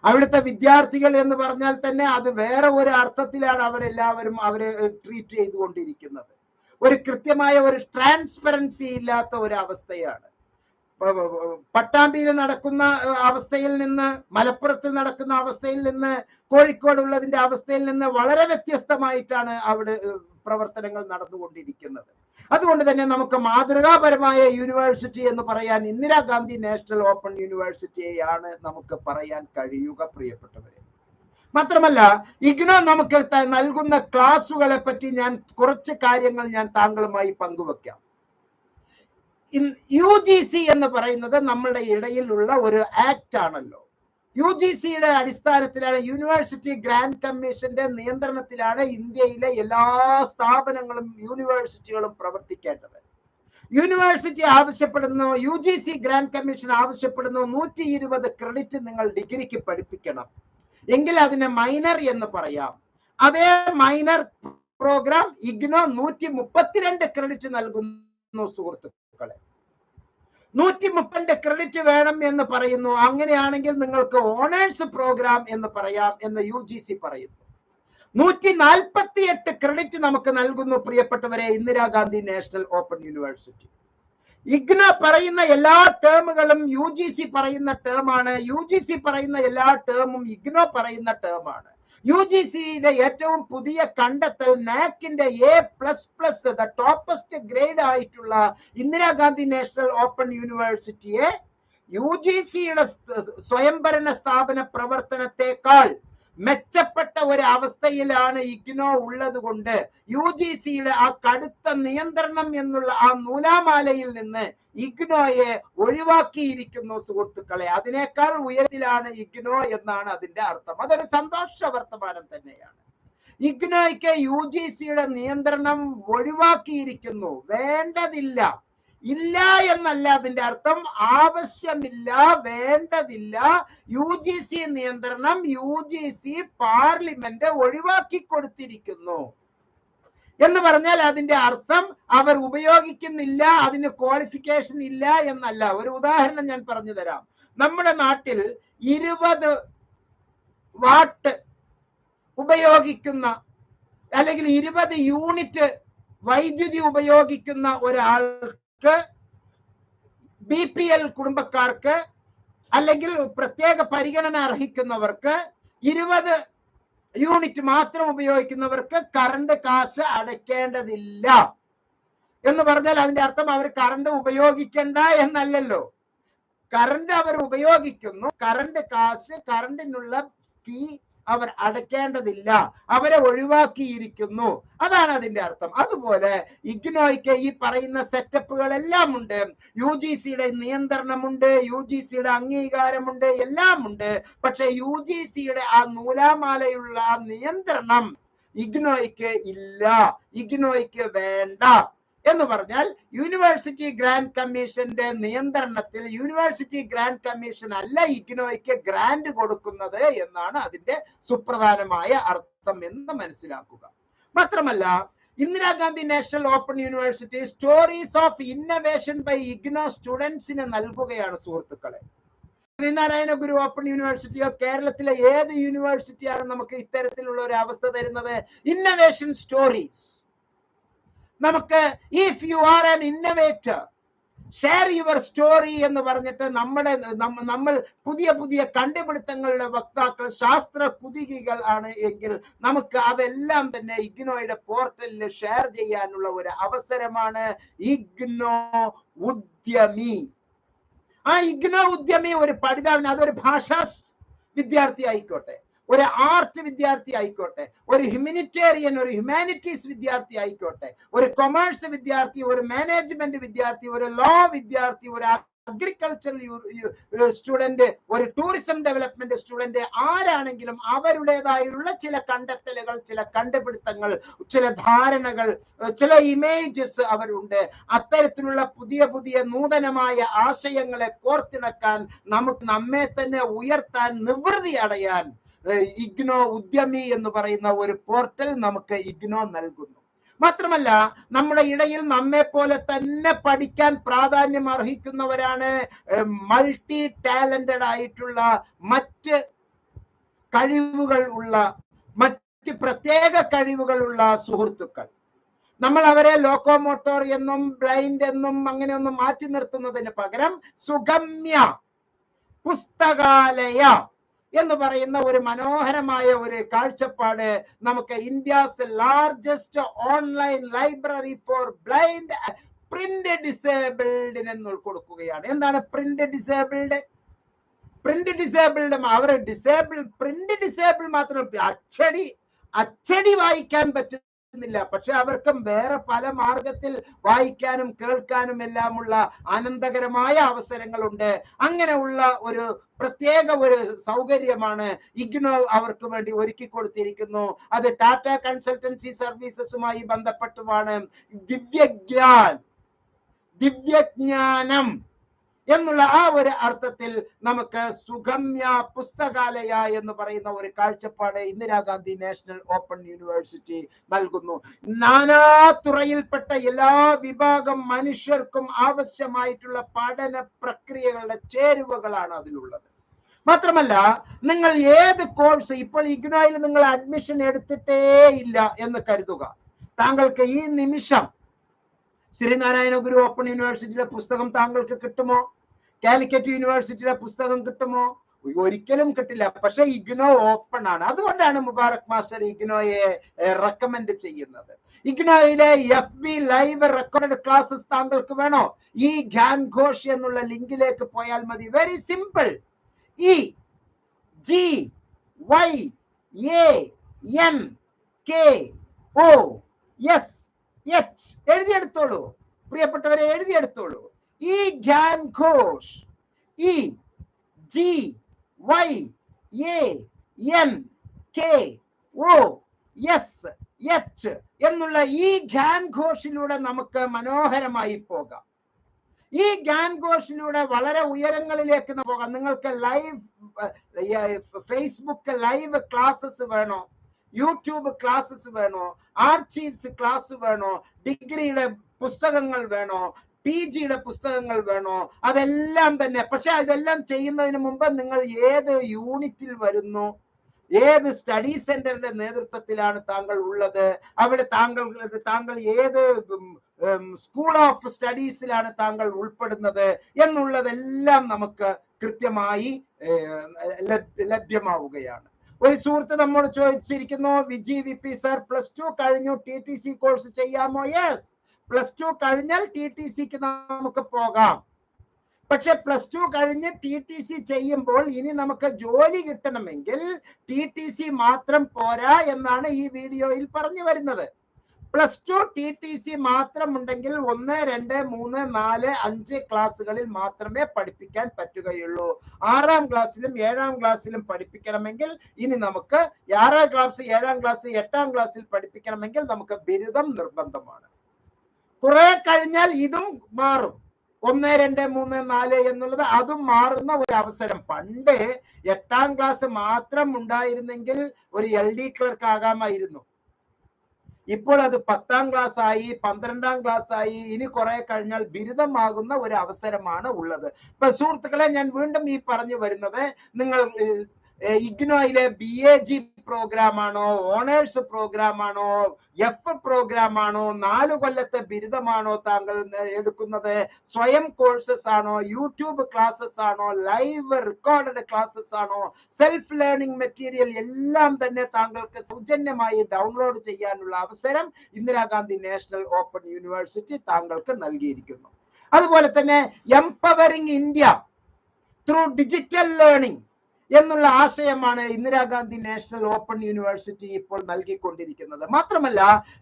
അവിടുത്തെ വിദ്യാർത്ഥികൾ എന്ന് പറഞ്ഞാൽ തന്നെ അത് വേറെ ഒരു അർത്ഥത്തിലാണ് അവരെല്ലാവരും അവരെ ട്രീറ്റ് ചെയ്തുകൊണ്ടിരിക്കുന്നത്. ഒരു കൃത്യമായ ഒരു ട്രാൻസ്പെറൻസി ഇല്ലാത്ത ഒരു അവസ്ഥയാണ്. പട്ടാമ്പിയിൽ നടക്കുന്ന അവസ്ഥയിൽ നിന്ന്, മലപ്പുറത്തിൽ നടക്കുന്ന അവസ്ഥയിൽ നിന്ന്, കോഴിക്കോടുള്ളതിന്റെ അവസ്ഥയിൽ നിന്ന് വളരെ വ്യത്യസ്തമായിട്ടാണ് അവിടെ പ്രവർത്തനങ്ങൾ നടന്നുകൊണ്ടിരിക്കുന്നത്. അതുകൊണ്ട് തന്നെ നമുക്ക് മാതൃകാപരമായ യൂണിവേഴ്സിറ്റി എന്ന് പറയാൻ ഇന്ദിരാഗാന്ധി നാഷണൽ ഓപ്പൺ യൂണിവേഴ്സിറ്റിയെയാണ് നമുക്ക് പറയാൻ കഴിയുക പ്രിയപ്പെട്ടവരെ. മാത്രമല്ല ഇഗ്നോ നമുക്ക് നൽകുന്ന ക്ലാസുകളെ പറ്റി ഞാൻ കുറച്ച് കാര്യങ്ങൾ ഞാൻ താങ്കളുമായി പങ്കുവെക്കാം. UGC എന്ന് പറയുന്നത് നമ്മളുടെ ഇടയിലുള്ള ഒരു ആക്ട് ആണല്ലോ. UGCയുടെ അടിസ്ഥാനത്തിലാണ്, യൂണിവേഴ്സിറ്റി ഗ്രാന്റ് കമ്മീഷന്റെ നിയന്ത്രണത്തിലാണ് ഇന്ത്യയിലെ എല്ലാ സ്ഥാപനങ്ങളും യൂണിവേഴ്സിറ്റികളും പ്രവർത്തിക്കേണ്ടത്. യൂണിവേഴ്സിറ്റി ആവശ്യപ്പെടുന്നു, UGC ഗ്രാന്റ് കമ്മീഷൻ ആവശ്യപ്പെടുന്നു 120 ക്രെഡിറ്റ് നിങ്ങൾ ഡിഗ്രിക്ക് പഠിപ്പിക്കണം എങ്കിൽ അതിനെ മൈനർ എന്ന് പറയാം. അതേ മൈനർ പ്രോഗ്രാം ഇഗ്നോ 132 ക്രെഡിറ്റ് നൽകുന്നു സുഹൃത്തുക്കളെ. 130 ക്രെഡിറ്റ് വേണം എന്ന് പറയുന്നു. അങ്ങനെയാണെങ്കിൽ നിങ്ങൾക്ക് ഓണേഴ്സ് പ്രോഗ്രാം എന്ന് പറയാം എന്ന് UGC പറയുന്നു. 148 ക്രെഡിറ്റ് നമുക്ക് നൽകുന്നു പ്രിയപ്പെട്ടവരെ Indira Gandhi national open university. IGNOU പറയുന്ന എല്ലാ ടേമുകളും UGC പറയുന്ന ടേമാണ്. UGC പറയുന്ന എല്ലാ ടേമും ഇഗ്നോ പറയുന്ന ടേമാണ്. UGCയുടെ ഏറ്റവും പുതിയ കണ്ടെത്തൽ നാക്കിന്റെ A++ ദ ടോപ്പസ്റ്റ് ഗ്രേഡ് ആയിട്ടുള്ള ഇന്ദിരാഗാന്ധി നാഷണൽ ഓപ്പൺ യൂണിവേഴ്സിറ്റിയെ UGCയുടെ സ്വയംഭരണ സ്ഥാപന പ്രവർത്തനത്തെക്കാൾ മെച്ചപ്പെട്ട ഒരു അവസ്ഥയിലാണ് ഇഗ്നോ ഉള്ളത് കൊണ്ട് UGCയുടെ ആ കടുത്ത നിയന്ത്രണം എന്നുള്ള ആ നൂലാമാലയിൽ നിന്ന് ഇഗ്നോയെ ഒഴിവാക്കിയിരിക്കുന്നു സുഹൃത്തുക്കളെ. അതിനേക്കാൾ ഉയരത്തിലാണ് ഇഗ്നോ എന്നാണ് അതിന്റെ അർത്ഥം. അതൊരു സന്തോഷ വർത്തമാനം തന്നെയാണ്. ഇഗ്നോയ്ക്ക് UGCയുടെ നിയന്ത്രണം ഒഴിവാക്കിയിരിക്കുന്നു. വേണ്ടതില്ല. ഇല്ല എന്നല്ല അതിന്റെ അർത്ഥം, ആവശ്യമില്ല, വേണ്ടതില്ല. UGC നിയന്ത്രണം UGC പാർലമെന്റ് ഒഴിവാക്കി കൊടുത്തിരിക്കുന്നു എന്ന് പറഞ്ഞാൽ അതിന്റെ അർത്ഥം അവർ ഉപയോഗിക്കുന്നില്ല, അതിന് ക്വാളിഫിക്കേഷൻ ഇല്ല എന്നല്ല. ഒരു ഉദാഹരണം ഞാൻ പറഞ്ഞു തരാം. നമ്മുടെ നാട്ടിൽ 20 വാട്ട് ഉപയോഗിക്കുന്ന അല്ലെങ്കിൽ 20 യൂണിറ്റ് വൈദ്യുതി ഉപയോഗിക്കുന്ന ഒരാൾക്ക്, BPL കുടുംബക്കാർക്ക് അല്ലെങ്കിൽ പ്രത്യേക പരിഗണന അർഹിക്കുന്നവർക്ക്, 20 യൂണിറ്റ് മാത്രം ഉപയോഗിക്കുന്നവർക്ക് കറണ്ട് കാശ് അടയ്ക്കേണ്ടതില്ല എന്ന് പറഞ്ഞാൽ അതിന്റെ അർത്ഥം അവർ കറണ്ട് ഉപയോഗിക്കണ്ട എന്നല്ലല്ലോ. കറണ്ട് അവർ ഉപയോഗിക്കുന്നു, കറണ്ട് കാശ്, കറണ്ടിനുള്ള ഫീ അവർ അടയ്ക്കേണ്ടതില്ല, അവരെ ഒഴിവാക്കിയിരിക്കുന്നു, അതാണ് അതിന്റെ അർത്ഥം. അതുപോലെ ഇഗ്നോയ്ക്ക് ഈ പറയുന്ന സെറ്റപ്പുകളെല്ലാം ഉണ്ട്. UGCയുടെ നിയന്ത്രണമുണ്ട്, UGCയുടെ അംഗീകാരമുണ്ട്, എല്ലാം ഉണ്ട്. പക്ഷെ UGCയുടെ ആ നൂലാമാലയുള്ള ആ നിയന്ത്രണം ഇഗ്നോയ്ക്ക് ഇല്ല, ഇഗ്നോയ്ക്ക് വേണ്ട എന്ന് പറഞ്ഞാൽ യൂണിവേഴ്സിറ്റി ഗ്രാന്റ് കമ്മീഷന്റെ നിയന്ത്രണത്തിൽ യൂണിവേഴ്സിറ്റി ഗ്രാന്റ് കമ്മീഷൻ അല്ല ഇഗ്നോയ്ക്ക് ഗ്രാന്റ് കൊടുക്കുന്നത് എന്നാണ് അതിന്റെ സുപ്രധാനമായ അർത്ഥം എന്ന് മനസ്സിലാക്കുക. മാത്രമല്ല, Indira Gandhi national open university stories of innovation by IGNOU സ്റ്റുഡൻസിന് നൽകുകയാണ് സുഹൃത്തുക്കളെ. ശ്രീനാരായണ ഗുരു ഓപ്പൺ യൂണിവേഴ്സിറ്റിയോ കേരളത്തിലെ ഏത് യൂണിവേഴ്സിറ്റിയാണ് നമുക്ക് ഇത്തരത്തിലുള്ള ഒരു അവസ്ഥ തരുന്നത്? Innovation stories. നമുക്ക് if you are an innovator share your story എന്ന് പറഞ്ഞിട്ട് നമ്മൾ പുതിയ പുതിയ കണ്ടുപിടുത്തങ്ങളുടെ വക്താക്കൾ, ശാസ്ത്ര കുതികികൾ ആണ് എങ്കിൽ നമുക്ക് അതെല്ലാം തന്നെ ഇഗ്നോയുടെ പോർട്ടലിൽ ഷെയർ ചെയ്യാനുള്ള ഒരു അവസരമാണ് ഇഗ്നോ ഉദ്യമി. ആ ഇഗ്നോ ഉദ്യമി ഒരു പഠിതാവിന്, അതൊരു ഭാഷാ വിദ്യാർത്ഥി ആയിക്കോട്ടെ, ഒരു ആർട്ട് വിദ്യാർത്ഥി ആയിക്കോട്ടെ, ഒരു ഹ്യൂമാനിറ്റേറിയൻ, ഒരു ഹ്യൂമാനിറ്റീസ് വിദ്യാർത്ഥി ആയിക്കോട്ടെ, ഒരു കൊമേഴ്സ് വിദ്യാർത്ഥി, ഒരു മാനേജ്മെന്റ് വിദ്യാർത്ഥി, ഒരു ലോ വിദ്യാർത്ഥി, ഒരു അഗ്രികൾച്ചറൽ സ്റ്റുഡന്റ്, ഒരു ടൂറിസം ഡെവലപ്മെന്റ് സ്റ്റുഡന്റ്, ആരാണെങ്കിലും അവരുടേതായുള്ള ചില കണ്ടെത്തലുകൾ, ചില കണ്ടുപിടുത്തങ്ങൾ, ചില ധാരണകൾ, ചില ഇമേജസ് അവരുണ്ട്. അത്തരത്തിലുള്ള പുതിയ പുതിയ നൂതനമായ ആശയങ്ങളെ കോർത്തിണക്കാൻ, നമുക്ക് നമ്മെ തന്നെ ഉയർത്താൻ, നിവൃത്തി അടയാൻ ഇഗ്നോ ഉദ്യമി എന്ന് പറയുന്ന ഒരു പോർട്ടൽ നമുക്ക് ഇഗ്നോ നൽകുന്നു. മാത്രമല്ല, നമ്മുടെ ഇടയിൽ നമ്മെ പോലെ തന്നെ പഠിക്കാൻ പ്രാധാന്യം അർഹിക്കുന്നവരാണ് മൾട്ടി ടാലന്റഡ് ആയിട്ടുള്ള, മറ്റ് കഴിവുകൾ ഉള്ള, മറ്റ് പ്രത്യേക കഴിവുകളുള്ള സുഹൃത്തുക്കൾ. നമ്മൾ അവരെ ലോക്കോമോട്ടോർ എന്നും ബ്ലൈൻഡ് എന്നും അങ്ങനെയൊന്നും മാറ്റി നിർത്തുന്നതിന് പകരം സുഗമ്യ പുസ്തകാലയ എന്ന് പറയുന്ന ഒരു മനോഹരമായ ഒരു കാഴ്ചപ്പാട് നമുക്ക് India's largest online library for blind print ഡിസേബിൾഡിന് കൊടുക്കുകയാണ്. എന്താണ് പ്രിന്റ് ഡിസേബിൾഡ്? പ്രിന്റ് ഡിസേബിൾഡ് അവർ പ്രിന്റ് ഡിസേബിൾ മാത്രം, അച്ചടി വായിക്കാൻ പറ്റുന്നില്ല, പക്ഷെ അവർക്ക് വേറെ പല മാർഗത്തിൽ വായിക്കാനും കേൾക്കാനും എല്ലാമുള്ള ആനന്ദകരമായ അവസരങ്ങളുണ്ട്. അങ്ങനെയുള്ള ഒരു പ്രത്യേക ഒരു സൗകര്യമാണ് ഇഗ്നോ അവർക്ക് വേണ്ടി ഒരുക്കി കൊടുത്തിരിക്കുന്നു. അത് ടാറ്റ കൺസൾട്ടൻസി സർവീസസുമായി ബന്ധപ്പെട്ടുമാണ്. ദിവ്യജ്ഞാനം എന്നുള്ള ആ ഒരു അർത്ഥത്തിൽ നമുക്ക് സുഗമ്യ പുസ്തകാലയ എന്ന് പറയുന്ന ഒരു കാഴ്ചപ്പാട് ഇന്ദിരാഗാന്ധി നാഷണൽ ഓപ്പൺ യൂണിവേഴ്സിറ്റി നൽകുന്നു. നാനാതുറയിൽപ്പെട്ട എല്ലാ വിഭാഗം മനുഷ്യർക്കും ആവശ്യമായിട്ടുള്ള പഠന പ്രക്രിയകളുടെ ചേരുവകളാണ് അതിലുള്ളത്. മാത്രമല്ല, നിങ്ങൾ ഏത് കോഴ്സ്, ഇപ്പോൾ ഇഗ്നോയിൽ നിങ്ങൾ അഡ്മിഷൻ എടുത്തിട്ടേ ഇല്ല എന്ന് കരുതുക. താങ്കൾക്ക് ഈ നിമിഷം ശ്രീനാരായണ ഗുരു ഓപ്പൺ യൂണിവേഴ്സിറ്റിയുടെ പുസ്തകം താങ്കൾക്ക് കിട്ടുമോ? കാലിക്കറ്റ് യൂണിവേഴ്സിറ്റിയുടെ പുസ്തകം കിട്ടുമോ? ഒരിക്കലും കിട്ടില്ല. പക്ഷെ ഇഗ്നോ ഓപ്പൺ ആണ്. അതുകൊണ്ടാണ് മുബാറക് മാസ്റ്റർ ഇഗ്നോയെ റെക്കമെൻഡ് ചെയ്യുന്നത്. ഇഗ്നോയിലെ FB ലൈവ് റെക്കോർഡ് ക്ലാസ്സസ് താങ്കൾക്ക് വേണോ? ഈ ഗ്യാൻ ഘോഷ് എന്നുള്ള ലിങ്കിലേക്ക് പോയാൽ മതി. Very simple. EGYANKOSH എഴുതിയെടുത്തോളൂ പ്രിയപ്പെട്ടവരെ, എഴുതിയെടുത്തോളൂ. ഈ ഗ്യാൻ ഘോഷ്, EGYANKOSH യെസ്, യെച്ച് എന്നുള്ള ഈ ഗ്യാൻ ഘോഷിലൂടെ നമുക്ക് മനോഹരമായി പോകാം. ഈ ഗ്യാൻ ഘോഷിലൂടെ വളരെ ഉയരങ്ങളിലേക്ക് പോകാം. നിങ്ങൾക്ക് ലൈവ് ഫേസ്ബുക്ക് ലൈവ് ക്ലാസ്സസ് വേണോ, യൂട്യൂബ് ക്ലാസ്സസ് വേണോ, ആർച്ചീവ്സ് ക്ലാസ് വേണോ, ഡിഗ്രിയുടെ പുസ്തകങ്ങൾ വേണോ, PGയുടെ പുസ്തകങ്ങൾ വേണോ, അതെല്ലാം തന്നെ. പക്ഷെ ഇതെല്ലാം ചെയ്യുന്നതിന് മുമ്പ് നിങ്ങൾ ഏത് യൂണിറ്റിൽ വരുന്നു, ഏത് സ്റ്റഡി സെന്ററിന്റെ നേതൃത്വത്തിലാണ് താങ്കൾ ഉള്ളത്, അവിടെ താങ്കൾ ഏത് സ്കൂൾ ഓഫ് സ്റ്റഡീസിലാണ് താങ്കൾ ഉൾപ്പെടുന്നത് എന്നുള്ളതെല്ലാം നമുക്ക് കൃത്യമായി ലഭ്യമാവുകയാണ്. ഒരു സുഹൃത്ത് നമ്മോട് ചോദിച്ചിരിക്കുന്നു, വിജി VP സർ +2 കഴിഞ്ഞു, TTC കോഴ്സ് ചെയ്യാമോ? യെസ്, +2 കഴിഞ്ഞാൽ TTCക്ക് നമുക്ക് പോകാം. പക്ഷെ +2 കഴിഞ്ഞ് TTC ചെയ്യുമ്പോൾ ഇനി നമുക്ക് ജോലി കിട്ടണമെങ്കിൽ TTC മാത്രം പോരാ എന്നാണ് ഈ വീഡിയോയിൽ പറഞ്ഞു വരുന്നത്. +2 TTC മാത്രം ഉണ്ടെങ്കിൽ 1, 2, 3, 4, 5 ക്ലാസ്സുകളിൽ മാത്രമേ പഠിപ്പിക്കാൻ പറ്റുകയുള്ളൂ. 6ാം ക്ലാസ്സിലും 7ാം ക്ലാസ്സിലും പഠിപ്പിക്കണമെങ്കിൽ ഇനി നമുക്ക് 6ാം ക്ലാസ്, 7ാം ക്ലാസ്, 8ാം ക്ലാസ്സിൽ പഠിപ്പിക്കണമെങ്കിൽ നമുക്ക് ബിരുദം നിർബന്ധമാണ്. കുറെ കഴിഞ്ഞാൽ ഇതും മാറും. 1, 2, 3, 4 എന്നുള്ളത് അതും മാറുന്ന ഒരു അവസരം. പണ്ട് 8ാം ക്ലാസ് മാത്രം ഉണ്ടായിരുന്നെങ്കിൽ ഒരു LD ക്ലർക്ക് ആകാമായിരുന്നു. ഇപ്പോൾ അത് 10ാം ക്ലാസ് ആയി, 12ാം ക്ലാസ് ആയി, ഇനി കുറെ കഴിഞ്ഞാൽ ബിരുദമാകുന്ന ഒരു അവസരമാണ് ഉള്ളത്. ഇപ്പൊ സുഹൃത്തുക്കളെ, ഞാൻ വീണ്ടും ഈ പറഞ്ഞു വരുന്നത്, നിങ്ങൾ ഇഗ്നോയിലെ BAG പ്രോഗ്രാം ആണോ, ഓണേഴ്സ് പ്രോഗ്രാം ആണോ, F പ്രോഗ്രാം ആണോ, 4 കൊല്ലത്തെ ബിരുദമാണോ താങ്കൾ എടുക്കുന്നത്, സ്വയം കോഴ്സസ് ആണോ, യൂട്യൂബ് ക്ലാസ്സസ് ആണോ, ലൈവ് റെക്കോർഡഡ് ക്ലാസ്സസ് ആണോ, സെൽഫ് ലേണിംഗ് മെറ്റീരിയൽ എല്ലാം തന്നെ താങ്കൾക്ക് സൗജന്യമായി ഡൗൺലോഡ് ചെയ്യാനുള്ള അവസരം ഇന്ദിരാഗാന്ധി നാഷണൽ ഓപ്പൺ യൂണിവേഴ്സിറ്റി താങ്കൾക്ക് നൽകിയിരിക്കുന്നു. അതുപോലെ തന്നെ empowering India through digital learning എന്നുള്ള ആശയമാണ് ഇന്ദിരാഗാന്ധി നാഷണൽ ഓപ്പൺ യൂണിവേഴ്സിറ്റി ഇപ്പോൾ നൽകിക്കൊണ്ടിരിക്കുന്നത്. മാത്രമല്ല,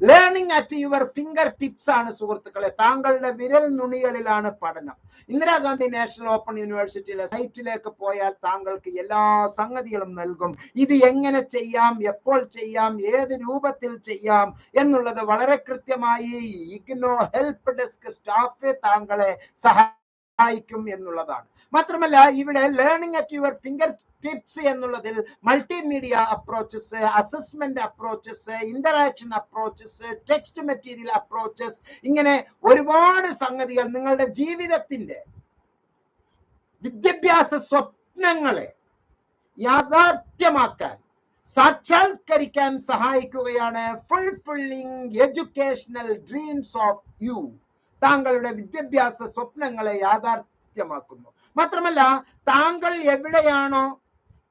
learning at your finger tips ആണ് സുഹൃത്തുക്കളെ, താങ്കളുടെ വിരൽ നുണികളിലാണ് പഠനം. ഇന്ദിരാഗാന്ധി നാഷണൽ ഓപ്പൺ യൂണിവേഴ്സിറ്റിയിലെ സൈറ്റിലേക്ക് പോയാൽ താങ്കൾക്ക് എല്ലാ സംഗതികളും നൽകും. ഇത് എങ്ങനെ ചെയ്യാം, എപ്പോൾ ചെയ്യാം, ഏത് രൂപത്തിൽ ചെയ്യാം എന്നുള്ളത് വളരെ കൃത്യമായി ഇഗ്നോ ഹെൽപ്പ് ഡെസ്ക് സ്റ്റാഫ് താങ്കളെ സഹായിക്കും എന്നുള്ളതാണ്. മാത്രമല്ല, ഇവിടെ learning at your finger tips എന്നുള്ളതിൽ multimedia approaches, assessment approaches, interaction approaches, text material approaches, ഇങ്ങനെ ഒരുപാട് സംഗതികൾ നിങ്ങളുടെ ജീവിതത്തിന്റെ വിദ്യാഭ്യാസ സ്വപ്നങ്ങളെ യാഥാർത്ഥ്യമാക്കാൻ, സാക്ഷാത്കരിക്കാൻ സഹായിക്കുകയാണ്. Fulfilling educational dreams of you. താങ്കളുടെ വിദ്യാഭ്യാസ സ്വപ്നങ്ങളെ യാഥാർത്ഥ്യമാക്കുന്നു. മാത്രമല്ല, താങ്കൾ എവിടെയാണോ,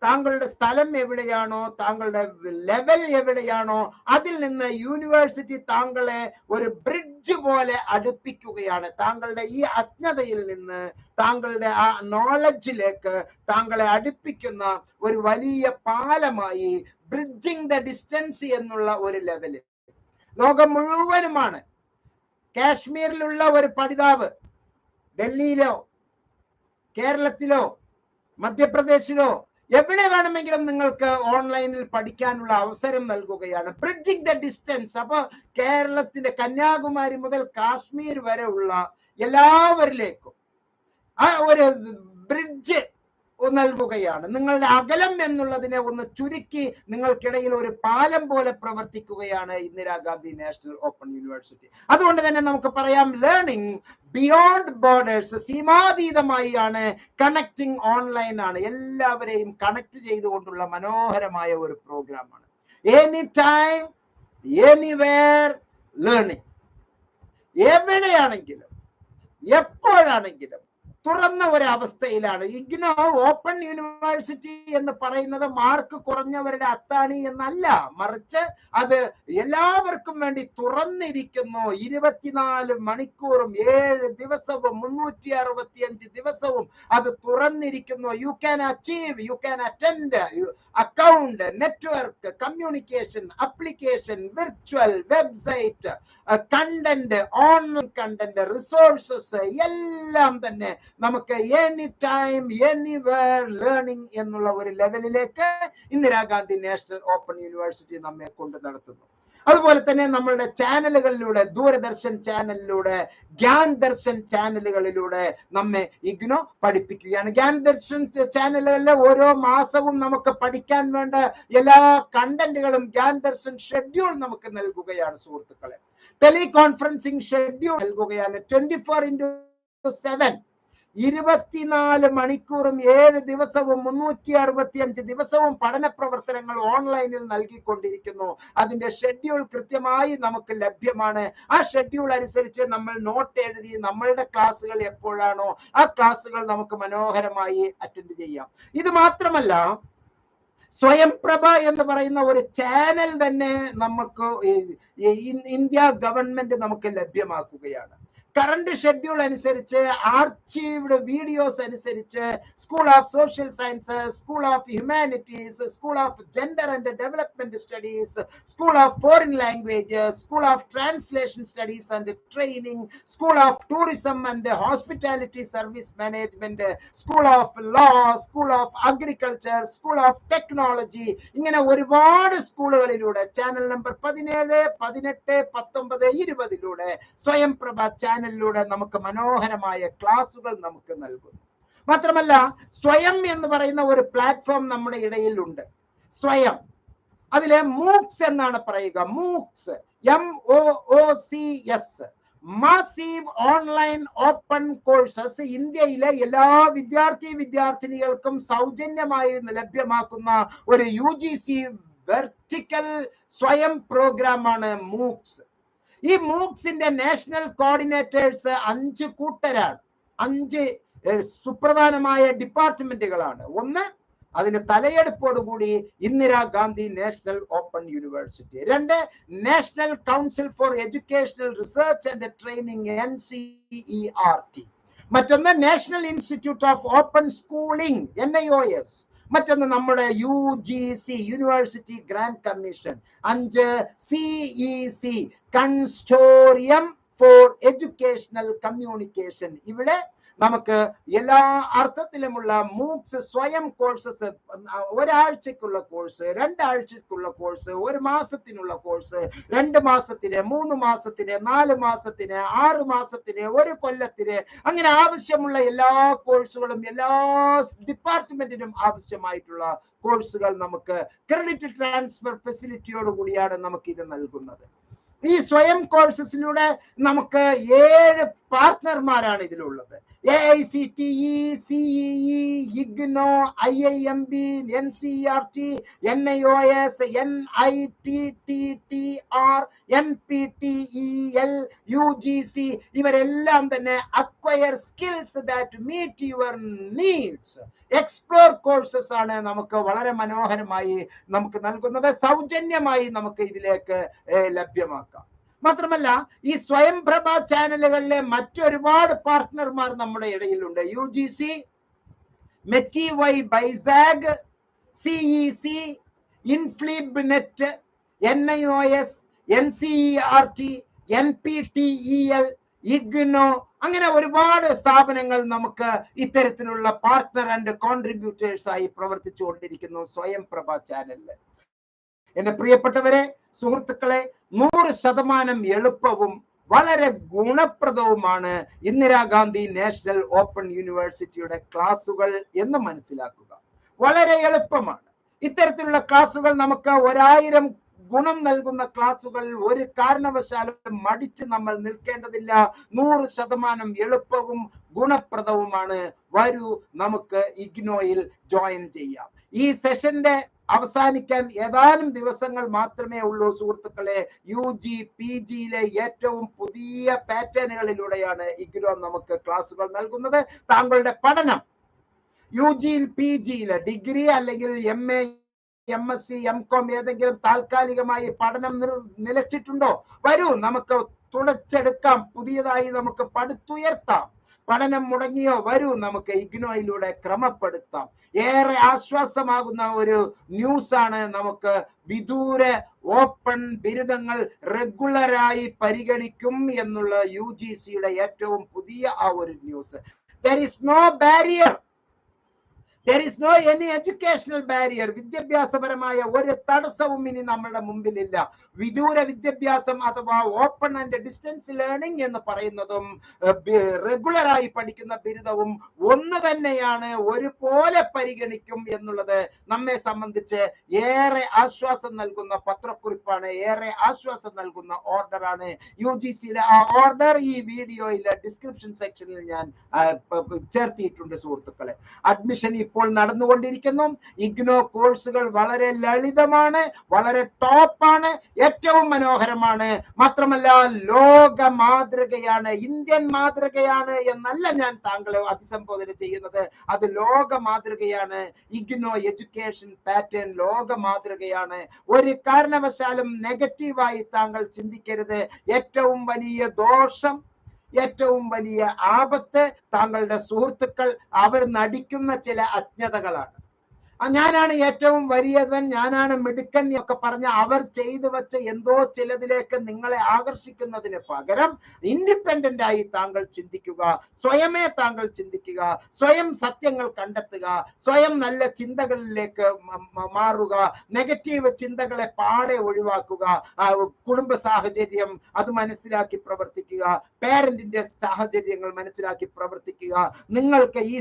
താങ്കളുടെ സ്ഥലം എവിടെയാണോ, താങ്കളുടെ ലെവൽ എവിടെയാണോ, അതിൽ നിന്ന് യൂണിവേഴ്സിറ്റി താങ്കളെ ഒരു ബ്രിഡ്ജ് പോലെ അടുപ്പിക്കുകയാണ്. താങ്കളുടെ ഈ അജ്ഞതയിൽ നിന്ന് താങ്കളുടെ ആ നോളജിലേക്ക് താങ്കളെ അടുപ്പിക്കുന്ന ഒരു വലിയ പാലമായി, ബ്രിഡ്ജിങ് ദ ഡിസ്റ്റൻസ് എന്നുള്ള ഒരു ലെവലിൽ ലോകം മുഴുവനുമാണ്. കാശ്മീരിലുള്ള ഒരു പഠിതാവ് ഡൽഹിയിലോ കേരളത്തിലോ മധ്യപ്രദേശിലോ എവിടെ വേണമെങ്കിലും നിങ്ങൾക്ക് ഓൺലൈനിൽ പഠിക്കാനുള്ള അവസരം നൽകുകയാണ്. Bridging the distance. അപ്പൊ കേരളത്തിന്റെ കന്യാകുമാരി മുതൽ കാശ്മീർ വരെ ഉള്ള എല്ലാവരിലേക്കും ആ ഒരു ബ്രിഡ്ജ് നൽകുകയാണ്. നിങ്ങളുടെ അകലം എന്നുള്ളതിനെ ഒന്ന് ചുരുക്കി നിങ്ങൾക്കിടയിൽ ഒരു പാലം പോലെ പ്രവർത്തിക്കുകയാണ് ഇന്ദിരാഗാന്ധി നാഷണൽ ഓപ്പൺ യൂണിവേഴ്സിറ്റി. അതുകൊണ്ട് തന്നെ നമുക്ക് പറയാം, ലേണിംഗ് ബിയോണ്ട് ബോർഡേഴ്സ്, സീമാതീതമായാണ്, കണക്റ്റിംഗ് ഓൺലൈൻ ആണ്, എല്ലാവരെയും കണക്ട് ചെയ്തുകൊണ്ടുള്ള മനോഹരമായ ഒരു പ്രോഗ്രാമാണ്. Any time anywhere learning. എവിടെയാണെങ്കിലും എപ്പോഴാണെങ്കിലും തുറന്ന ഒരു അവസ്ഥയിലാണ്. ഇഗ്നോ ഓപ്പൺ യൂണിവേഴ്സിറ്റി എന്ന് പറയുന്നത് മാർക്ക് കുറഞ്ഞവരുടെ അത്താണി എന്നല്ല, മറിച്ച് അത് എല്ലാവർക്കും വേണ്ടി തുറന്നിരിക്കുന്നു. 24 മണിക്കൂറും 7 ദിവസവും 365 ദിവസവും അത് തുറന്നിരിക്കുന്നു. You can achieve, you can attend, account, network, communication, application, virtual, website, content, online content, resources എല്ലാം തന്നെ നമുക്ക് എനി ടൈം എനിവേർ ലേണിംഗ് എന്നുള്ള ഒരു ലെവലിലേക്ക് ഇന്ദിരാഗാന്ധി നാഷണൽ ഓപ്പൺ യൂണിവേഴ്സിറ്റി നമ്മെ കൊണ്ട് നടത്തുന്നു. അതുപോലെ തന്നെ നമ്മളുടെ ചാനലുകളിലൂടെ, ദൂരദർശൻ ചാനലിലൂടെ, ഗ്യാൻ ദർശൻ ചാനലുകളിലൂടെ നമ്മെ ഇഗ്നോ പഠിപ്പിക്കുകയാണ്. ഗ്യാൻ ദർശൻ ചാനലുകളിലെ ഓരോ മാസവും നമുക്ക് പഠിക്കാൻ വേണ്ട എല്ലാ കണ്ടന്റുകളും ഗ്യാൻ ദർശൻ ഷെഡ്യൂൾ നമുക്ക് നൽകുകയാണ് സുഹൃത്തുക്കളെ. ടെലികോൺഫറൻസിങ് ഷെഡ്യൂൾ നൽകുകയാണ്. 24/7 24 മണിക്കൂറും 7 ദിവസവും 365 ദിവസവും പഠന പ്രവർത്തനങ്ങൾ ഓൺലൈനിൽ നൽകിക്കൊണ്ടിരിക്കുന്നു. അതിന്റെ ഷെഡ്യൂൾ കൃത്യമായി നമുക്ക് ലഭ്യമാണ്. ആ ഷെഡ്യൂൾ അനുസരിച്ച് നമ്മൾ നോട്ട് എഴുതി നമ്മളുടെ ക്ലാസ്സുകൾ എപ്പോഴാണോ ആ ക്ലാസ്സുകൾ നമുക്ക് മനോഹരമായി അറ്റൻഡ് ചെയ്യാം. ഇത് മാത്രമല്ല, സ്വയംപ്രഭ എന്ന് പറയുന്ന ഒരു ചാനൽ തന്നെ നമുക്ക് ഇന്ത്യ ഗവൺമെന്റ് നമുക്ക് ലഭ്യമാക്കുകയാണ്. കറണ്ട് ഷെഡ്യൂൾ അനുസരിച്ച്, ആർച്ചീവ്ഡ് വീഡിയോസ് അനുസരിച്ച് school of social sciences, school of humanities, school of gender and development studies, school of foreign languages, school of translation studies and training, school of tourism and hospitality service management, school of law, school of agriculture, school of technology, ഇങ്ങനെ ഒരുപാട് സ്കൂളുകളിലൂടെ ചാനൽ നമ്പർ 17, 18, 19, 20 സ്വയംപ്രഭ ചാനലിലൂടെ നമുക്ക് മനോഹരമായ ക്ലാസുകൾ നമുക്ക് നൽകുന്നു. മാത്രമല്ല, സ്വയം എന്ന് പറയുന്ന ഒരു പ്ലാറ്റ്ഫോം നമ്മുടെ ഇടയിൽ ഉണ്ട്. സ്വയം, അതിലെ മൂക്സ് എന്നാണ് പറയുക. MOOCs, MOOCS, massive online open courses ഇന്ത്യയിലെ എല്ലാ വിദ്യാർത്ഥിനികൾക്കും സൗജന്യമായി ലഭ്യമാക്കുന്ന ഒരു UGC വെർട്ടിക്കൽ സ്വയം പ്രോഗ്രാമാണ് മൂക്സ്. ഈ മൂക്സിന്റെ നാഷണൽ കോർഡിനേറ്റേഴ്സ് 5 കൂട്ടരാണ്. 5 സുപ്രധാനമായ ഡിപ്പാർട്ട്മെന്റുകളാണ്. ഒന്ന്, അതിന് തലയെടുപ്പോടുകൂടി Indira Gandhi national open university. 2, national council for educational research and training NCERT. മറ്റൊന്ന് national institute of open schooling NIOS. മറ്റൊന്ന് നമ്മുടെ UGC university grant commission. 5, CEC consortium for educational communication. ഇവിടെ നമുക്ക് എല്ലാ അർത്ഥത്തിലുമുള്ള മൂക്സ് സ്വയം കോഴ്സസ്, ഒരാഴ്ചക്കുള്ള കോഴ്സ്, 2 ആഴ്ചക്കുള്ള കോഴ്സ്, 1 മാസത്തിനുള്ള കോഴ്സ്, 2 മാസത്തിന്, 3 മാസത്തിന്, 4 മാസത്തിന്, 6 മാസത്തിന്, 1 കൊല്ലത്തിന്, അങ്ങനെ ആവശ്യമുള്ള എല്ലാ കോഴ്സുകളും എല്ലാ ഡിപ്പാർട്ട്മെന്റിനും ആവശ്യമായിട്ടുള്ള കോഴ്സുകൾ നമുക്ക് ക്രെഡിറ്റ് ട്രാൻസ്ഫർ ഫെസിലിറ്റിയോട് കൂടിയാണ് നമുക്ക് ഇത് നൽകുന്നത്. ഈ സ്വയം കോഴ്സസിലൂടെ നമുക്ക് 7 പാർട്ട്ണർമാരാണ് ഇതിലുള്ളത്. AICTE, CEE, IGNO, IIMB, NCERT, NIOS, NITTTR, NPTEL, UGC. ഇവരെല്ലാം തന്നെ acquire skills that meet your needs, explore courses ആണ് നമുക്ക് വളരെ മനോഹരമായി നമുക്ക് നൽകുന്നത്. സൗജന്യമായി നമുക്ക് ഇതിലേക്ക് ലഭ്യമാക്കാം. മാത്രമല്ല, ഈ സ്വയംപ്രഭ ചാനലുകളിലെ മറ്റൊരുപാട് പാർട്ട്ണർമാർ നമ്മുടെ ഇടയിലുണ്ട്. UGC, മെറ്റിവൈ ബൈസാഗ്, CEC, INFLIBNET, NIOS, NCERT, NPTEL, IGNO, അങ്ങനെ ഒരുപാട് സ്ഥാപനങ്ങൾ നമുക്ക് ഇത്തരത്തിലുള്ള പാർട്ട്ണർ ആൻഡ് കോൺട്രിബ്യൂട്ടേഴ്സ് ആയി പ്രവർത്തിച്ചുകൊണ്ടിരിക്കുന്നു സ്വയംപ്രഭ ചാനലില്. എന്റെ പ്രിയപ്പെട്ടവരെ, സുഹൃത്തുക്കളെ, 100% എളുപ്പവും വളരെ ഗുണപ്രദവുമാണ് ഇന്ദിരാഗാന്ധി നാഷണൽ ഓപ്പൺ യൂണിവേഴ്സിറ്റിയുടെ ക്ലാസുകൾ എന്ന് മനസ്സിലാക്കുക. വളരെ എളുപ്പമാണ്. ഇത്തരത്തിലുള്ള ക്ലാസുകൾ നമുക്ക് 1000 ഗുണം നൽകുന്ന ക്ലാസുകൾ ഒരു കാരണവശാലും മടിച്ച് നമ്മൾ നിൽക്കേണ്ടതില്ല. 100% എളുപ്പവും ഗുണപ്രദവുമാണ്. വരൂ, നമുക്ക് ഇഗ്നോയിൽ ജോയിൻ ചെയ്യാം. ഈ സെഷന്റെ അവസാനിക്കാൻ ഏതാനും ദിവസങ്ങൾ മാത്രമേ ഉള്ളൂ സുഹൃത്തുക്കളെ. UG PGയിലെ ഏറ്റവും പുതിയ പാറ്റേണുകളിലൂടെയാണ് ഇഗ്നോ നമുക്ക് ക്ലാസുകൾ നൽകുന്നത്. താങ്കളുടെ പഠനം UGയിൽ PGയിലെ ഡിഗ്രി അല്ലെങ്കിൽ MA, MSc, MCom ഏതെങ്കിലും താൽക്കാലികമായി പഠനം നിലച്ചിട്ടുണ്ടോ? വരൂ, നമുക്ക് തുടച്ചെടുക്കാം. പുതിയതായി നമുക്ക് പടുത്തുയർത്താം. പഠനം മുടങ്ങിയോ? വരൂ, നമുക്ക് ഇഗ്നോയിലൂടെ ക്രമപ്പെടുത്താം. ഏറെ ആശ്വാസമാകുന്ന ഒരു ന്യൂസ് ആണ് നമുക്ക് വിദൂര ഓപ്പൺ ബിരുദങ്ങൾ റെഗുലറായി പരിഗണിക്കും എന്നുള്ള UGCയുടെ ഏറ്റവും പുതിയ ആ ഒരു news. There is no barrier. There is no any educational barrier. വിദ്യാഭ്യാസപരമായ ഒരു തടസ്സവും ഇനി നമ്മുടെ മുമ്പിലില്ല. വിദൂര വിദ്യാഭ്യാസം അഥവാ ഓപ്പൺ ആൻഡ് ഡിസ്റ്റൻസ് ലേണിംഗ് എന്ന് പറയുന്നതും റെഗുലറായി പഠിക്കുന്ന ബിരുദവും ഒന്ന് തന്നെയാണ്, ഒരുപോലെ പരിഗണിക്കും എന്നുള്ളത് നമ്മെ സംബന്ധിച്ച് ഏറെ ആശ്വാസം നൽകുന്ന പത്രക്കുറിപ്പാണ്, ഏറെ ആശ്വാസം നൽകുന്ന ഓർഡറാണ്. UGCയുടെ ആ ഓർഡർ ഈ വീഡിയോയിലെ ഡിസ്ക്രിപ്ഷൻ സെക്ഷനിൽ ഞാൻ ചേർത്തിയിട്ടുണ്ട് സുഹൃത്തുക്കളെ. അഡ്മിഷൻ ഇപ്പോൾ നടന്നുകൊണ്ടിരിക്കുന്നു. ഇഗ്നോ കോഴ്സുകൾ വളരെ ലളിതമാണ്, വളരെ ടോപ്പാണ്, ഏറ്റവും മനോഹരമാണ്. മാത്രമല്ല ലോക മാതൃകയാണ്, ഇന്ത്യൻ മാതൃകയാണ് എന്നല്ല ഞാൻ താങ്കളെ അഭിസംബോധന ചെയ്യുന്നത്. അത് ലോക മാതൃകയാണ്. ഇഗ്നോ എഡ്യൂക്കേഷൻ പാറ്റേൺ ലോക മാതൃകയാണ്. ഒരു കാരണവശാലും നെഗറ്റീവായി താങ്കൾ ചിന്തിക്കരുത്. ഏറ്റവും വലിയ ദോഷം, ഏറ്റവും വലിയ ആപത്ത് താങ്കളുടെ സുഹൃത്തുക്കൾ അവർ നടിക്കുന്ന ചില അജ്ഞതകളാണ്. ഞാനാണ് ഏറ്റവും വലിയവൻ, ഞാനാണ് മിടുക്കൻ ഒക്കെ പറഞ്ഞ അവർ ചെയ്തു വെച്ച എന്തോ ചിലതിലേക്ക് നിങ്ങളെ ആകർഷിക്കുന്നതിന് പകരം ഇൻഡിപെൻഡന്റ് ആയി താങ്കൾ ചിന്തിക്കുക, സ്വയമേ താങ്കൾ ചിന്തിക്കുക, സ്വയം സത്യങ്ങൾ കണ്ടെത്തുക, സ്വയം നല്ല ചിന്തകളിലേക്ക് മാറുക, നെഗറ്റീവ് ചിന്തകളെ പാടെ ഒഴിവാക്കുക, കുടുംബ സാഹചര്യം അത് മനസ്സിലാക്കി പ്രവർത്തിക്കുക, പേരന്റിന്റെ സാഹചര്യങ്ങൾ മനസ്സിലാക്കി പ്രവർത്തിക്കുക, നിങ്ങൾക്ക് ഈ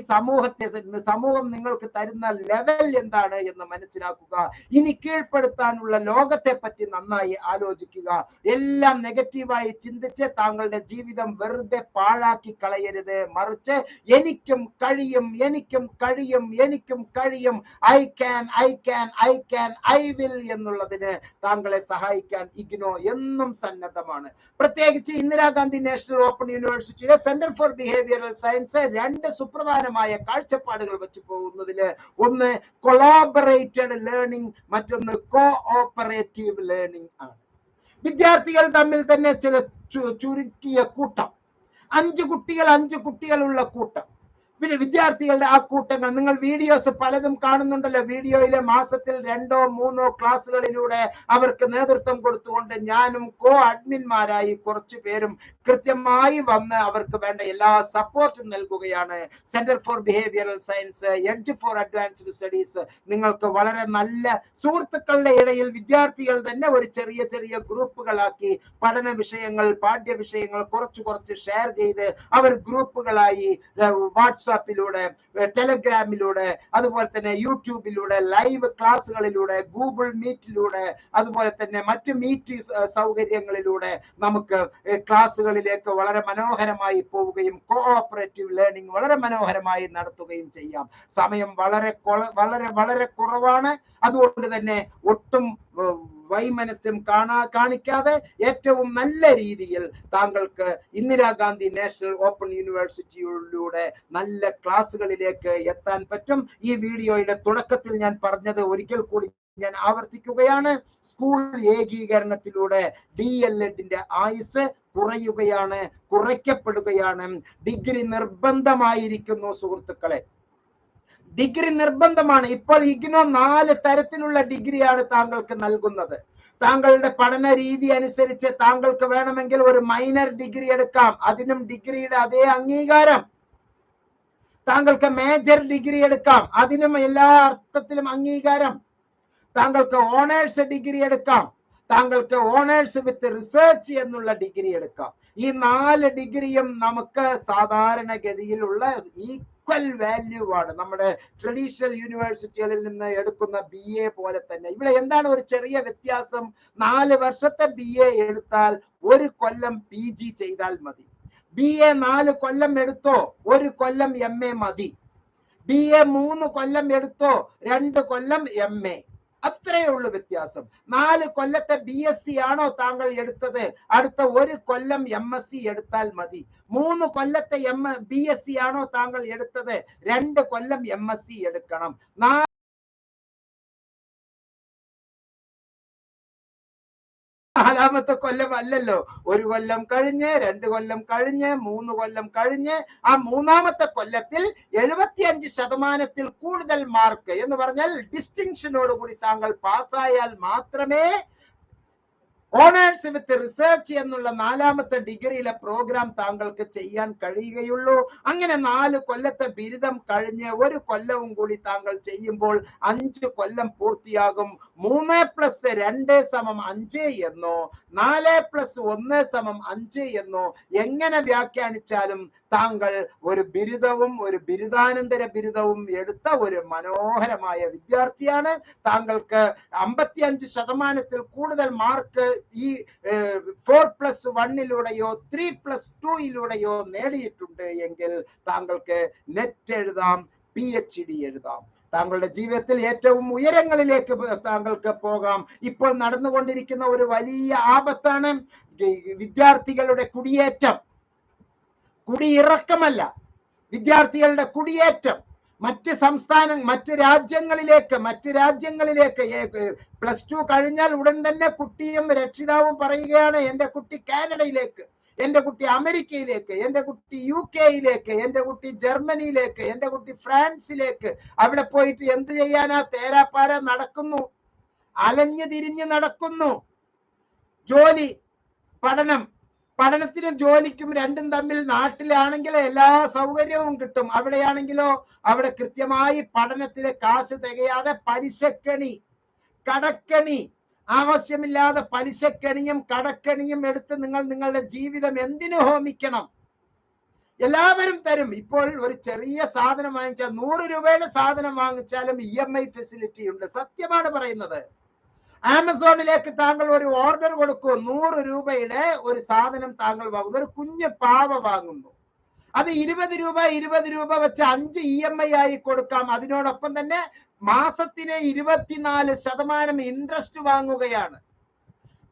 സമൂഹം നിങ്ങൾക്ക് തരുന്ന ലെവൽ എന്താണ് എന്ന് മനസ്സിലാക്കുക, ഇനി കീഴ്പ്പെടുത്താനുള്ള ലോകത്തെ പറ്റി നന്നായി ആലോചിക്കുക. എല്ലാം നെഗറ്റീവായി ചിന്തിച്ച് താങ്കളുടെ ജീവിതം വെറുതെ പാഴാക്കി കളയരുത്. മറിച്ച് എനിക്കും കഴിയും, എനിക്കും കഴിയും, എനിക്കും കഴിയും, I can, I can, I can, I will എന്നുള്ളതിന് താങ്കളെ സഹായിക്കാൻ ഇഗ്നോ എന്നും സന്നദ്ധമാണ്. പ്രത്യേകിച്ച് ഇന്ദിരാഗാന്ധി നാഷണൽ ഓപ്പൺ യൂണിവേഴ്സിറ്റിയിലെ സെന്റർ ഫോർ ബിഹേവിയറൽ സയൻസ് രണ്ട് സുപ്രധാനമായ കാഴ്ചപ്പാടുകൾ വെച്ച് പോകുന്നതില് ഒന്ന് കൊളാബറേറ്റഡ് ലേണിംഗ്, മറ്റൊന്ന് കോഓപ്പറേറ്റീവ് ലേണിംഗ് ആണ്. വിദ്യാർത്ഥികൾ തമ്മിൽ തന്നെ ചില ചുരുക്കിയ കൂട്ടം, 5 കുട്ടികളുള്ള കൂട്ടം, പിന്നെ വിദ്യാർത്ഥികളുടെ ആ കൂട്ടങ്ങൾ നിങ്ങൾ വീഡിയോസ് പലതും കാണുന്നുണ്ടല്ലോ. വീഡിയോയിലെ മാസത്തിൽ 2-3 ക്ലാസ്സുകളിലൂടെ അവർക്ക് നേതൃത്വം കൊടുത്തുകൊണ്ട് ഞാനും കോ അഡ്മിന്മാരായി കുറച്ചു പേരും കൃത്യമായി വന്ന് അവർക്ക് വേണ്ട എല്ലാ സപ്പോർട്ടും നൽകുകയാണ്. Centre for behavioural science, edge for advanced studies നിങ്ങൾക്ക് വളരെ നല്ല സുഹൃത്തുക്കളുടെ ഇടയിൽ വിദ്യാർത്ഥികൾ തന്നെ ഒരു ചെറിയ ചെറിയ ഗ്രൂപ്പുകളാക്കി പഠന വിഷയങ്ങൾ, പാഠ്യ വിഷയങ്ങൾ കുറച്ച് ഷെയർ ചെയ്ത് അവർ ഗ്രൂപ്പുകളായി വാട്സാപ്പിലൂടെ, ടെലഗ്രാമിലൂടെ, അതുപോലെ തന്നെ യൂട്യൂബിലൂടെ, ലൈവ് ക്ലാസ്സുകളിലൂടെ, ഗൂഗിൾ മീറ്റിലൂടെ, അതുപോലെ തന്നെ മറ്റ് മീറ്റ് സൗകര്യങ്ങളിലൂടെ നമുക്ക് ക്ലാസ്സുകളിലേക്ക് വളരെ മനോഹരമായി പോവുകയും കോഓപ്പറേറ്റീവ് ലേണിംഗ് വളരെ മനോഹരമായി നടത്തുകയും ചെയ്യാം. സമയം വളരെ വളരെ കുറവാണ്. അതുകൊണ്ട് തന്നെ ഒട്ടും വൈമനസ്യം കാണിക്കാതെ ഏറ്റവും നല്ല രീതിയിൽ താങ്കൾക്ക് ഇന്ദിരാഗാന്ധി നാഷണൽ ഓപ്പൺ യൂണിവേഴ്സിറ്റിയിലൂടെ നല്ല ക്ലാസ്സുകളിലേക്ക് എത്താൻ പറ്റും. ഈ വീഡിയോയുടെ തുടക്കത്തിൽ ഞാൻ പറഞ്ഞത് ഒരിക്കൽ കൂടി ഞാൻ ആവർത്തിക്കുകയാണ്. സ്കൂൾ ഏകീകരണത്തിലൂടെ DLEDന്റെ ആയുസ് കുറയ്ക്കപ്പെടുകയാണ്. ഡിഗ്രി നിർബന്ധമായിരിക്കുന്നു സുഹൃത്തുക്കളെ, ഡിഗ്രി നിർബന്ധമാണ്. ഇപ്പോൾ ഇഗ്നോ 4 തരത്തിലുള്ള ഡിഗ്രിയാണ് താങ്കൾക്ക് നൽകുന്നത്. താങ്കളുടെ പഠന രീതി അനുസരിച്ച് താങ്കൾക്ക് വേണമെങ്കിൽ ഒരു മൈനർ ഡിഗ്രി എടുക്കാം, അതിനും ഡിഗ്രിയുടെ അതേ അംഗീകാരം. താങ്കൾക്ക് മേജർ ഡിഗ്രി എടുക്കാം, അതിനും എല്ലാ അർത്ഥത്തിലും അംഗീകാരം. താങ്കൾക്ക് ഓണേഴ്സ് ഡിഗ്രി എടുക്കാം, താങ്കൾക്ക് ഓണേഴ്സ് വിത്ത് റിസർച്ച് എന്നുള്ള ഡിഗ്രി എടുക്കാം. ഈ 4 ഡിഗ്രിയും നമുക്ക് സാധാരണഗതിയിലുള്ള ഈക്വൽ വാല്യൂ ആണ്. നമ്മുടെ ട്രഡീഷണൽ യൂണിവേഴ്സിറ്റികളിൽ നിന്ന് എടുക്കുന്ന BA പോലെ തന്നെ. ഇവിടെ എന്താണ് ഒരു ചെറിയ വ്യത്യാസം? 4 വർഷത്തെ BA എടുത്താൽ 1 കൊല്ലം PG ചെയ്താൽ മതി. BA 4 കൊല്ലം എടുത്തോ 1 കൊല്ലം MA മതി. BA 3 കൊല്ലം എടുത്തോ 2 കൊല്ലം MA. അത്രയേ ഉള്ളൂ വ്യത്യാസം. 4 കൊല്ലത്തെ BSc ആണോ താങ്കൾ എടുത്തത്, അടുത്ത 1 കൊല്ലം MSc എടുത്താൽ മതി. 3 കൊല്ലത്തെ BSc ആണോ താങ്കൾ എടുത്തത്, 2 കൊല്ലം MSc എടുക്കണം. 4ാമത്തെ കൊല്ലം അല്ലല്ലോ, 1 കൊല്ലം കഴിഞ്ഞ്, 2 കൊല്ലം കഴിഞ്ഞ്, 3 കൊല്ലം കഴിഞ്ഞ്, ആ 3ാമത്തെ കൊല്ലത്തിൽ 75% കൂടുതൽ മാർക്ക് എന്ന് പറഞ്ഞാൽ ഡിസ്റ്റിങ്ഷനോട് കൂടി താങ്കൾ പാസ്സായാൽ മാത്രമേ ഓണേഴ്സ് വിത്ത് റിസർച്ച് എന്നുള്ള 4ാമത്തെ ഡിഗ്രിയിലെ പ്രോഗ്രാം താങ്കൾക്ക് ചെയ്യാൻ കഴിയുകയുള്ളൂ. അങ്ങനെ 4 കൊല്ലത്തെ ബിരുദം കഴിഞ്ഞ് 1 കൊല്ലവും കൂടി താങ്കൾ ചെയ്യുമ്പോൾ 5 കൊല്ലം പൂർത്തിയാകും. 3+2 = 5 എന്നോ 4+1 = 5 എന്നോ എങ്ങനെ വ്യാഖ്യാനിച്ചാലും താങ്കൾ ഒരു ബിരുദവും ഒരു ബിരുദാനന്തര ബിരുദവും എടുത്ത ഒരു മനോഹരമായ വിദ്യാർത്ഥിയാണ്. താങ്കൾക്ക് 55% കൂടുതൽ മാർക്ക് ഈ 4+1 3+2 നേടിയിട്ടുണ്ട് എങ്കിൽ താങ്കൾക്ക് നെറ്റ് എഴുതാം, PhD എഴുതാം. താങ്കളുടെ ജീവിതത്തിൽ ഏറ്റവും ഉയരങ്ങളിലേക്ക് താങ്കൾക്ക് പോകാം. ഇപ്പോൾ നടന്നുകൊണ്ടിരിക്കുന്ന ഒരു വലിയ ആപത്താണ് വിദ്യാർത്ഥികളുടെ കുടിയേറ്റം. കുടിയിറക്കമല്ല, വിദ്യാർത്ഥികളുടെ കുടിയേറ്റം. മറ്റ് രാജ്യങ്ങളിലേക്ക് +2 കഴിഞ്ഞാൽ ഉടൻ തന്നെ കുട്ടിയും രക്ഷിതാവും പറയുകയാണ്, എന്റെ കുട്ടി കാനഡയിലേക്ക്, എന്റെ കുട്ടി അമേരിക്കയിലേക്ക്, എന്റെ കുട്ടി UK-യിലേക്ക്, എന്റെ കുട്ടി ജർമ്മനിയിലേക്ക്, എന്റെ കുട്ടി ഫ്രാൻസിലേക്ക്. അവിടെ പോയിട്ട് എന്ത് ചെയ്യാനാ? തേരാപ്പാര നടക്കുന്നു, അലഞ്ഞു തിരിഞ്ഞ് നടക്കുന്നു. ജോലി, പഠനത്തിനും ജോലിക്കും രണ്ടും തമ്മിൽ നാട്ടിലാണെങ്കിൽ എല്ലാ സൗകര്യവും കിട്ടും. അവിടെയാണെങ്കിലോ അവിടെ കൃത്യമായി പഠനത്തിലെ കാശ് തികയാതെ പലിശക്കണി, കടക്കണി, ആവശ്യമില്ലാതെ പലിശക്കണിയും കടക്കണിയും എടുത്ത് നിങ്ങളുടെ ജീവിതം എന്തിനു ഹോമിക്കണം? എല്ലാവരും തരും. ഇപ്പോൾ ഒരു ചെറിയ സാധനം വാങ്ങിച്ചാൽ 100 രൂപയുടെ സാധനം വാങ്ങിച്ചാലും EMI ഫെസിലിറ്റി ഉണ്ട്. സത്യമാണ് പറയുന്നത്. ആമസോണിലേക്ക് താങ്കൾ ഒരു ഓർഡർ കൊടുക്കൂ, 100 രൂപയുടെ ഒരു സാധനം താങ്കൾ വാങ്ങുന്നു, ഒരു കുഞ്ഞ് പാവ വാങ്ങുന്നു. അത് 20 രൂപ വെച്ച് 5 EMI ആയി കൊടുക്കാം. അതിനോടൊപ്പം തന്നെ മാസത്തിന് 24% ഇൻട്രസ്റ്റ് വാങ്ങുകയാണ്.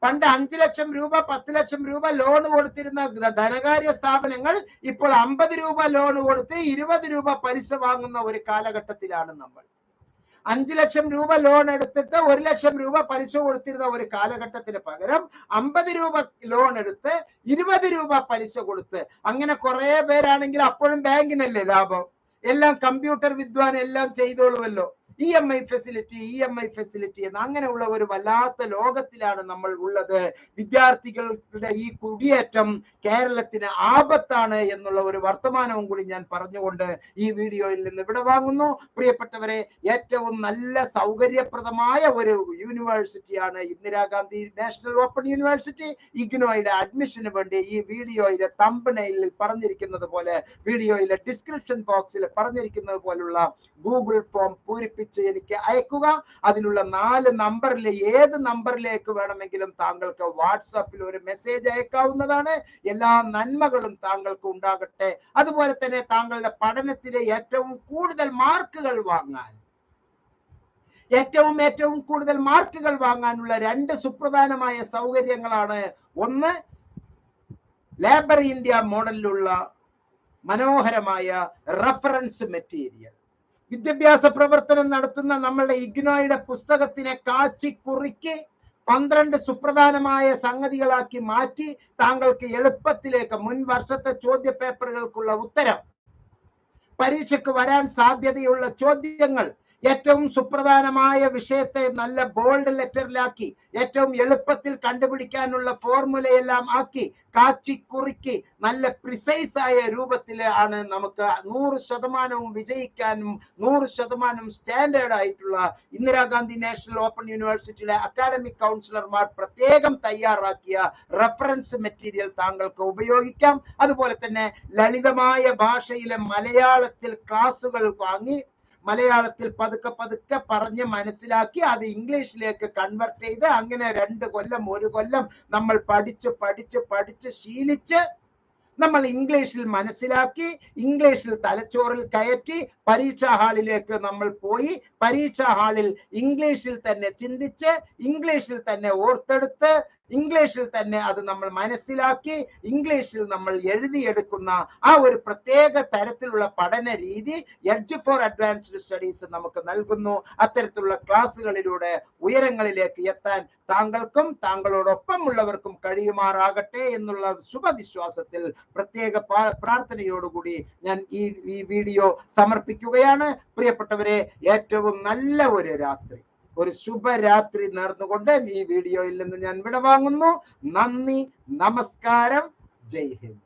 പണ്ട് 5 ലക്ഷം രൂപ 10 ലക്ഷം രൂപ ലോൺ കൊടുത്തിരുന്ന ധനകാര്യ സ്ഥാപനങ്ങൾ ഇപ്പോൾ 50 രൂപ ലോൺ കൊടുത്ത് 20 രൂപ പലിശ വാങ്ങുന്ന ഒരു കാലഘട്ടത്തിലാണ് നമ്മൾ. 5 ലക്ഷം രൂപ ലോൺ എടുത്തിട്ട് 1 ലക്ഷം രൂപ പലിശ കൊടുത്തിരുന്ന ഒരു കാലഘട്ടത്തിന് പകരം 50 രൂപ ലോൺ എടുത്ത് 20 രൂപ പലിശ കൊടുത്ത്, അങ്ങനെ കുറെ പേരാണെങ്കിൽ അപ്പോഴും ബാങ്കിനല്ലേ ലാഭം? എല്ലാം കമ്പ്യൂട്ടർ വിദ്വാൻ എല്ലാം ചെയ്തോളുമല്ലോ. EMI ഫെസിലിറ്റി എന്ന് അങ്ങനെയുള്ള ഒരു വല്ലാത്ത ലോകത്തിലാണ് നമ്മൾ ഉള്ളത്. വിദ്യാർത്ഥികളുടെ ഈ കുടിയേറ്റം കേരളത്തിന് ആപത്താണ് എന്നുള്ള ഒരു വർത്തമാനവും കൂടി ഞാൻ പറഞ്ഞുകൊണ്ട് ഈ വീഡിയോയിൽ നിന്ന് ഇവിടെ വാങ്ങുന്നു. പ്രിയപ്പെട്ടവരെ, ഏറ്റവും നല്ല സൗകര്യപ്രദമായ ഒരു യൂണിവേഴ്സിറ്റിയാണ് ഇന്ദിരാഗാന്ധി നാഷണൽ ഓപ്പൺ യൂണിവേഴ്സിറ്റി. ഇഗ്നോയുടെ അഡ്മിഷന് വേണ്ടി ഈ വീഡിയോയിലെ തംബ്നെയിലിൽ പറഞ്ഞിരിക്കുന്നത് പോലെ, വീഡിയോയിലെ ഡിസ്ക്രിപ്ഷൻ ബോക്സിൽ പറഞ്ഞിരിക്കുന്നത് പോലുള്ള ഗൂഗിൾ ഫോം പൂരിപ്പിച്ച് എനിക്ക് അയക്കുക. അതിലുള്ള 4 നമ്പറിൽ ഏത് നമ്പറിലേക്ക് വേണമെങ്കിലും താങ്കൾക്ക് വാട്സാപ്പിൽ ഒരു മെസ്സേജ് അയക്കാവുന്നതാണ്. എല്ലാ നന്മകളും താങ്കൾക്ക് ഉണ്ടാകട്ടെ. അതുപോലെ തന്നെ താങ്കളുടെ പഠനത്തിലെ ഏറ്റവും കൂടുതൽ മാർക്കുകൾ വാങ്ങാനുള്ള 2 സുപ്രധാനമായ സൗകര്യങ്ങളാണ്. ഒന്ന്, ലേബർ ഇന്ത്യ മോഡലിലുള്ള മനോഹരമായ റഫറൻസ് മെറ്റീരിയൽ. വിദ്യാഭ്യാസ പ്രവർത്തനം നടത്തുന്ന നമ്മളുടെ ഇഗ്നോയുടെ പുസ്തകത്തിനെ കാച്ചി കുറുക്കി 12 സുപ്രധാനമായ സംഗതികളാക്കി മാറ്റി താങ്കൾക്ക് എളുപ്പത്തിലേക്ക് മുൻ വർഷത്തെ ചോദ്യ പേപ്പറുകൾക്കുള്ള ഉത്തരം, പരീക്ഷയ്ക്ക് വരാൻ സാധ്യതയുള്ള ചോദ്യങ്ങൾ, ഏറ്റവും സുപ്രധാനമായ വിഷയത്തെ നല്ല ബോൾഡ് ലെറ്ററിലാക്കി ഏറ്റവും എളുപ്പത്തിൽ കണ്ടുപിടിക്കാനുള്ള ഫോർമുലയെല്ലാം ആക്കി കാച്ചി കുറുക്കി നല്ല പ്രിസൈസ് ആയ രൂപത്തിൽ ആണ് നമുക്ക് 100% വിജയിക്കാനും 100% സ്റ്റാൻഡേർഡ് ആയിട്ടുള്ള ഇന്ദിരാഗാന്ധി നാഷണൽ ഓപ്പൺ യൂണിവേഴ്സിറ്റിയിലെ അക്കാഡമിക് കൗൺസിലർമാർ പ്രത്യേകം തയ്യാറാക്കിയ റഫറൻസ് മെറ്റീരിയൽ താങ്കൾക്ക് ഉപയോഗിക്കാം. അതുപോലെ തന്നെ ലളിതമായ ഭാഷയിലെ മലയാളത്തിൽ ക്ലാസുകൾ വാങ്ങി മലയാളത്തിൽ പതുക്കെ പറഞ്ഞ് മനസ്സിലാക്കി അത് ഇംഗ്ലീഷിലേക്ക് കൺവെർട്ട് ചെയ്ത് അങ്ങനെ 2 കൊല്ലം 1 കൊല്ലം നമ്മൾ പഠിച്ച് ശീലിച്ച് നമ്മൾ ഇംഗ്ലീഷിൽ മനസ്സിലാക്കി ഇംഗ്ലീഷിൽ തലച്ചോറിൽ കയറ്റി പരീക്ഷാ ഹാളിലേക്ക് നമ്മൾ പോയി പരീക്ഷാ ഹാളിൽ ഇംഗ്ലീഷിൽ തന്നെ ചിന്തിച്ച് ഇംഗ്ലീഷിൽ തന്നെ ഓർത്തെടുത്ത് ഇംഗ്ലീഷിൽ തന്നെ അത് നമ്മൾ മനസ്സിലാക്കി ഇംഗ്ലീഷിൽ നമ്മൾ എഴുതിയെടുക്കുന്ന ആ ഒരു പ്രത്യേക തരത്തിലുള്ള പഠന രീതി എഡ്ജ് ഫോർ അഡ്വാൻസ്ഡ് സ്റ്റഡീസ് നമുക്ക് നൽകുന്നു. അത്തരത്തിലുള്ള ക്ലാസ്സുകളിലൂടെ ഉയരങ്ങളിലേക്ക് എത്താൻ താങ്കൾക്കും താങ്കളോടൊപ്പം ഉള്ളവർക്കും കഴിയുമാറാകട്ടെ എന്നുള്ള ശുഭവിശ്വാസത്തിൽ പ്രത്യേക പ്രാർത്ഥനയോടുകൂടി ഞാൻ ഈ വീഡിയോ സമർപ്പിക്കുകയാണ്. പ്രിയപ്പെട്ടവരെ, ഏറ്റവും നല്ല ഒരു രാത്രി, ഒരു ശുഭരാത്രി നേർന്നുകൊണ്ട് ഈ വീഡിയോയിൽ നിന്ന് ഞാൻ വിടവാങ്ങുന്നു. നന്ദി, നമസ്കാരം, ജയ് ഹിന്ദ്.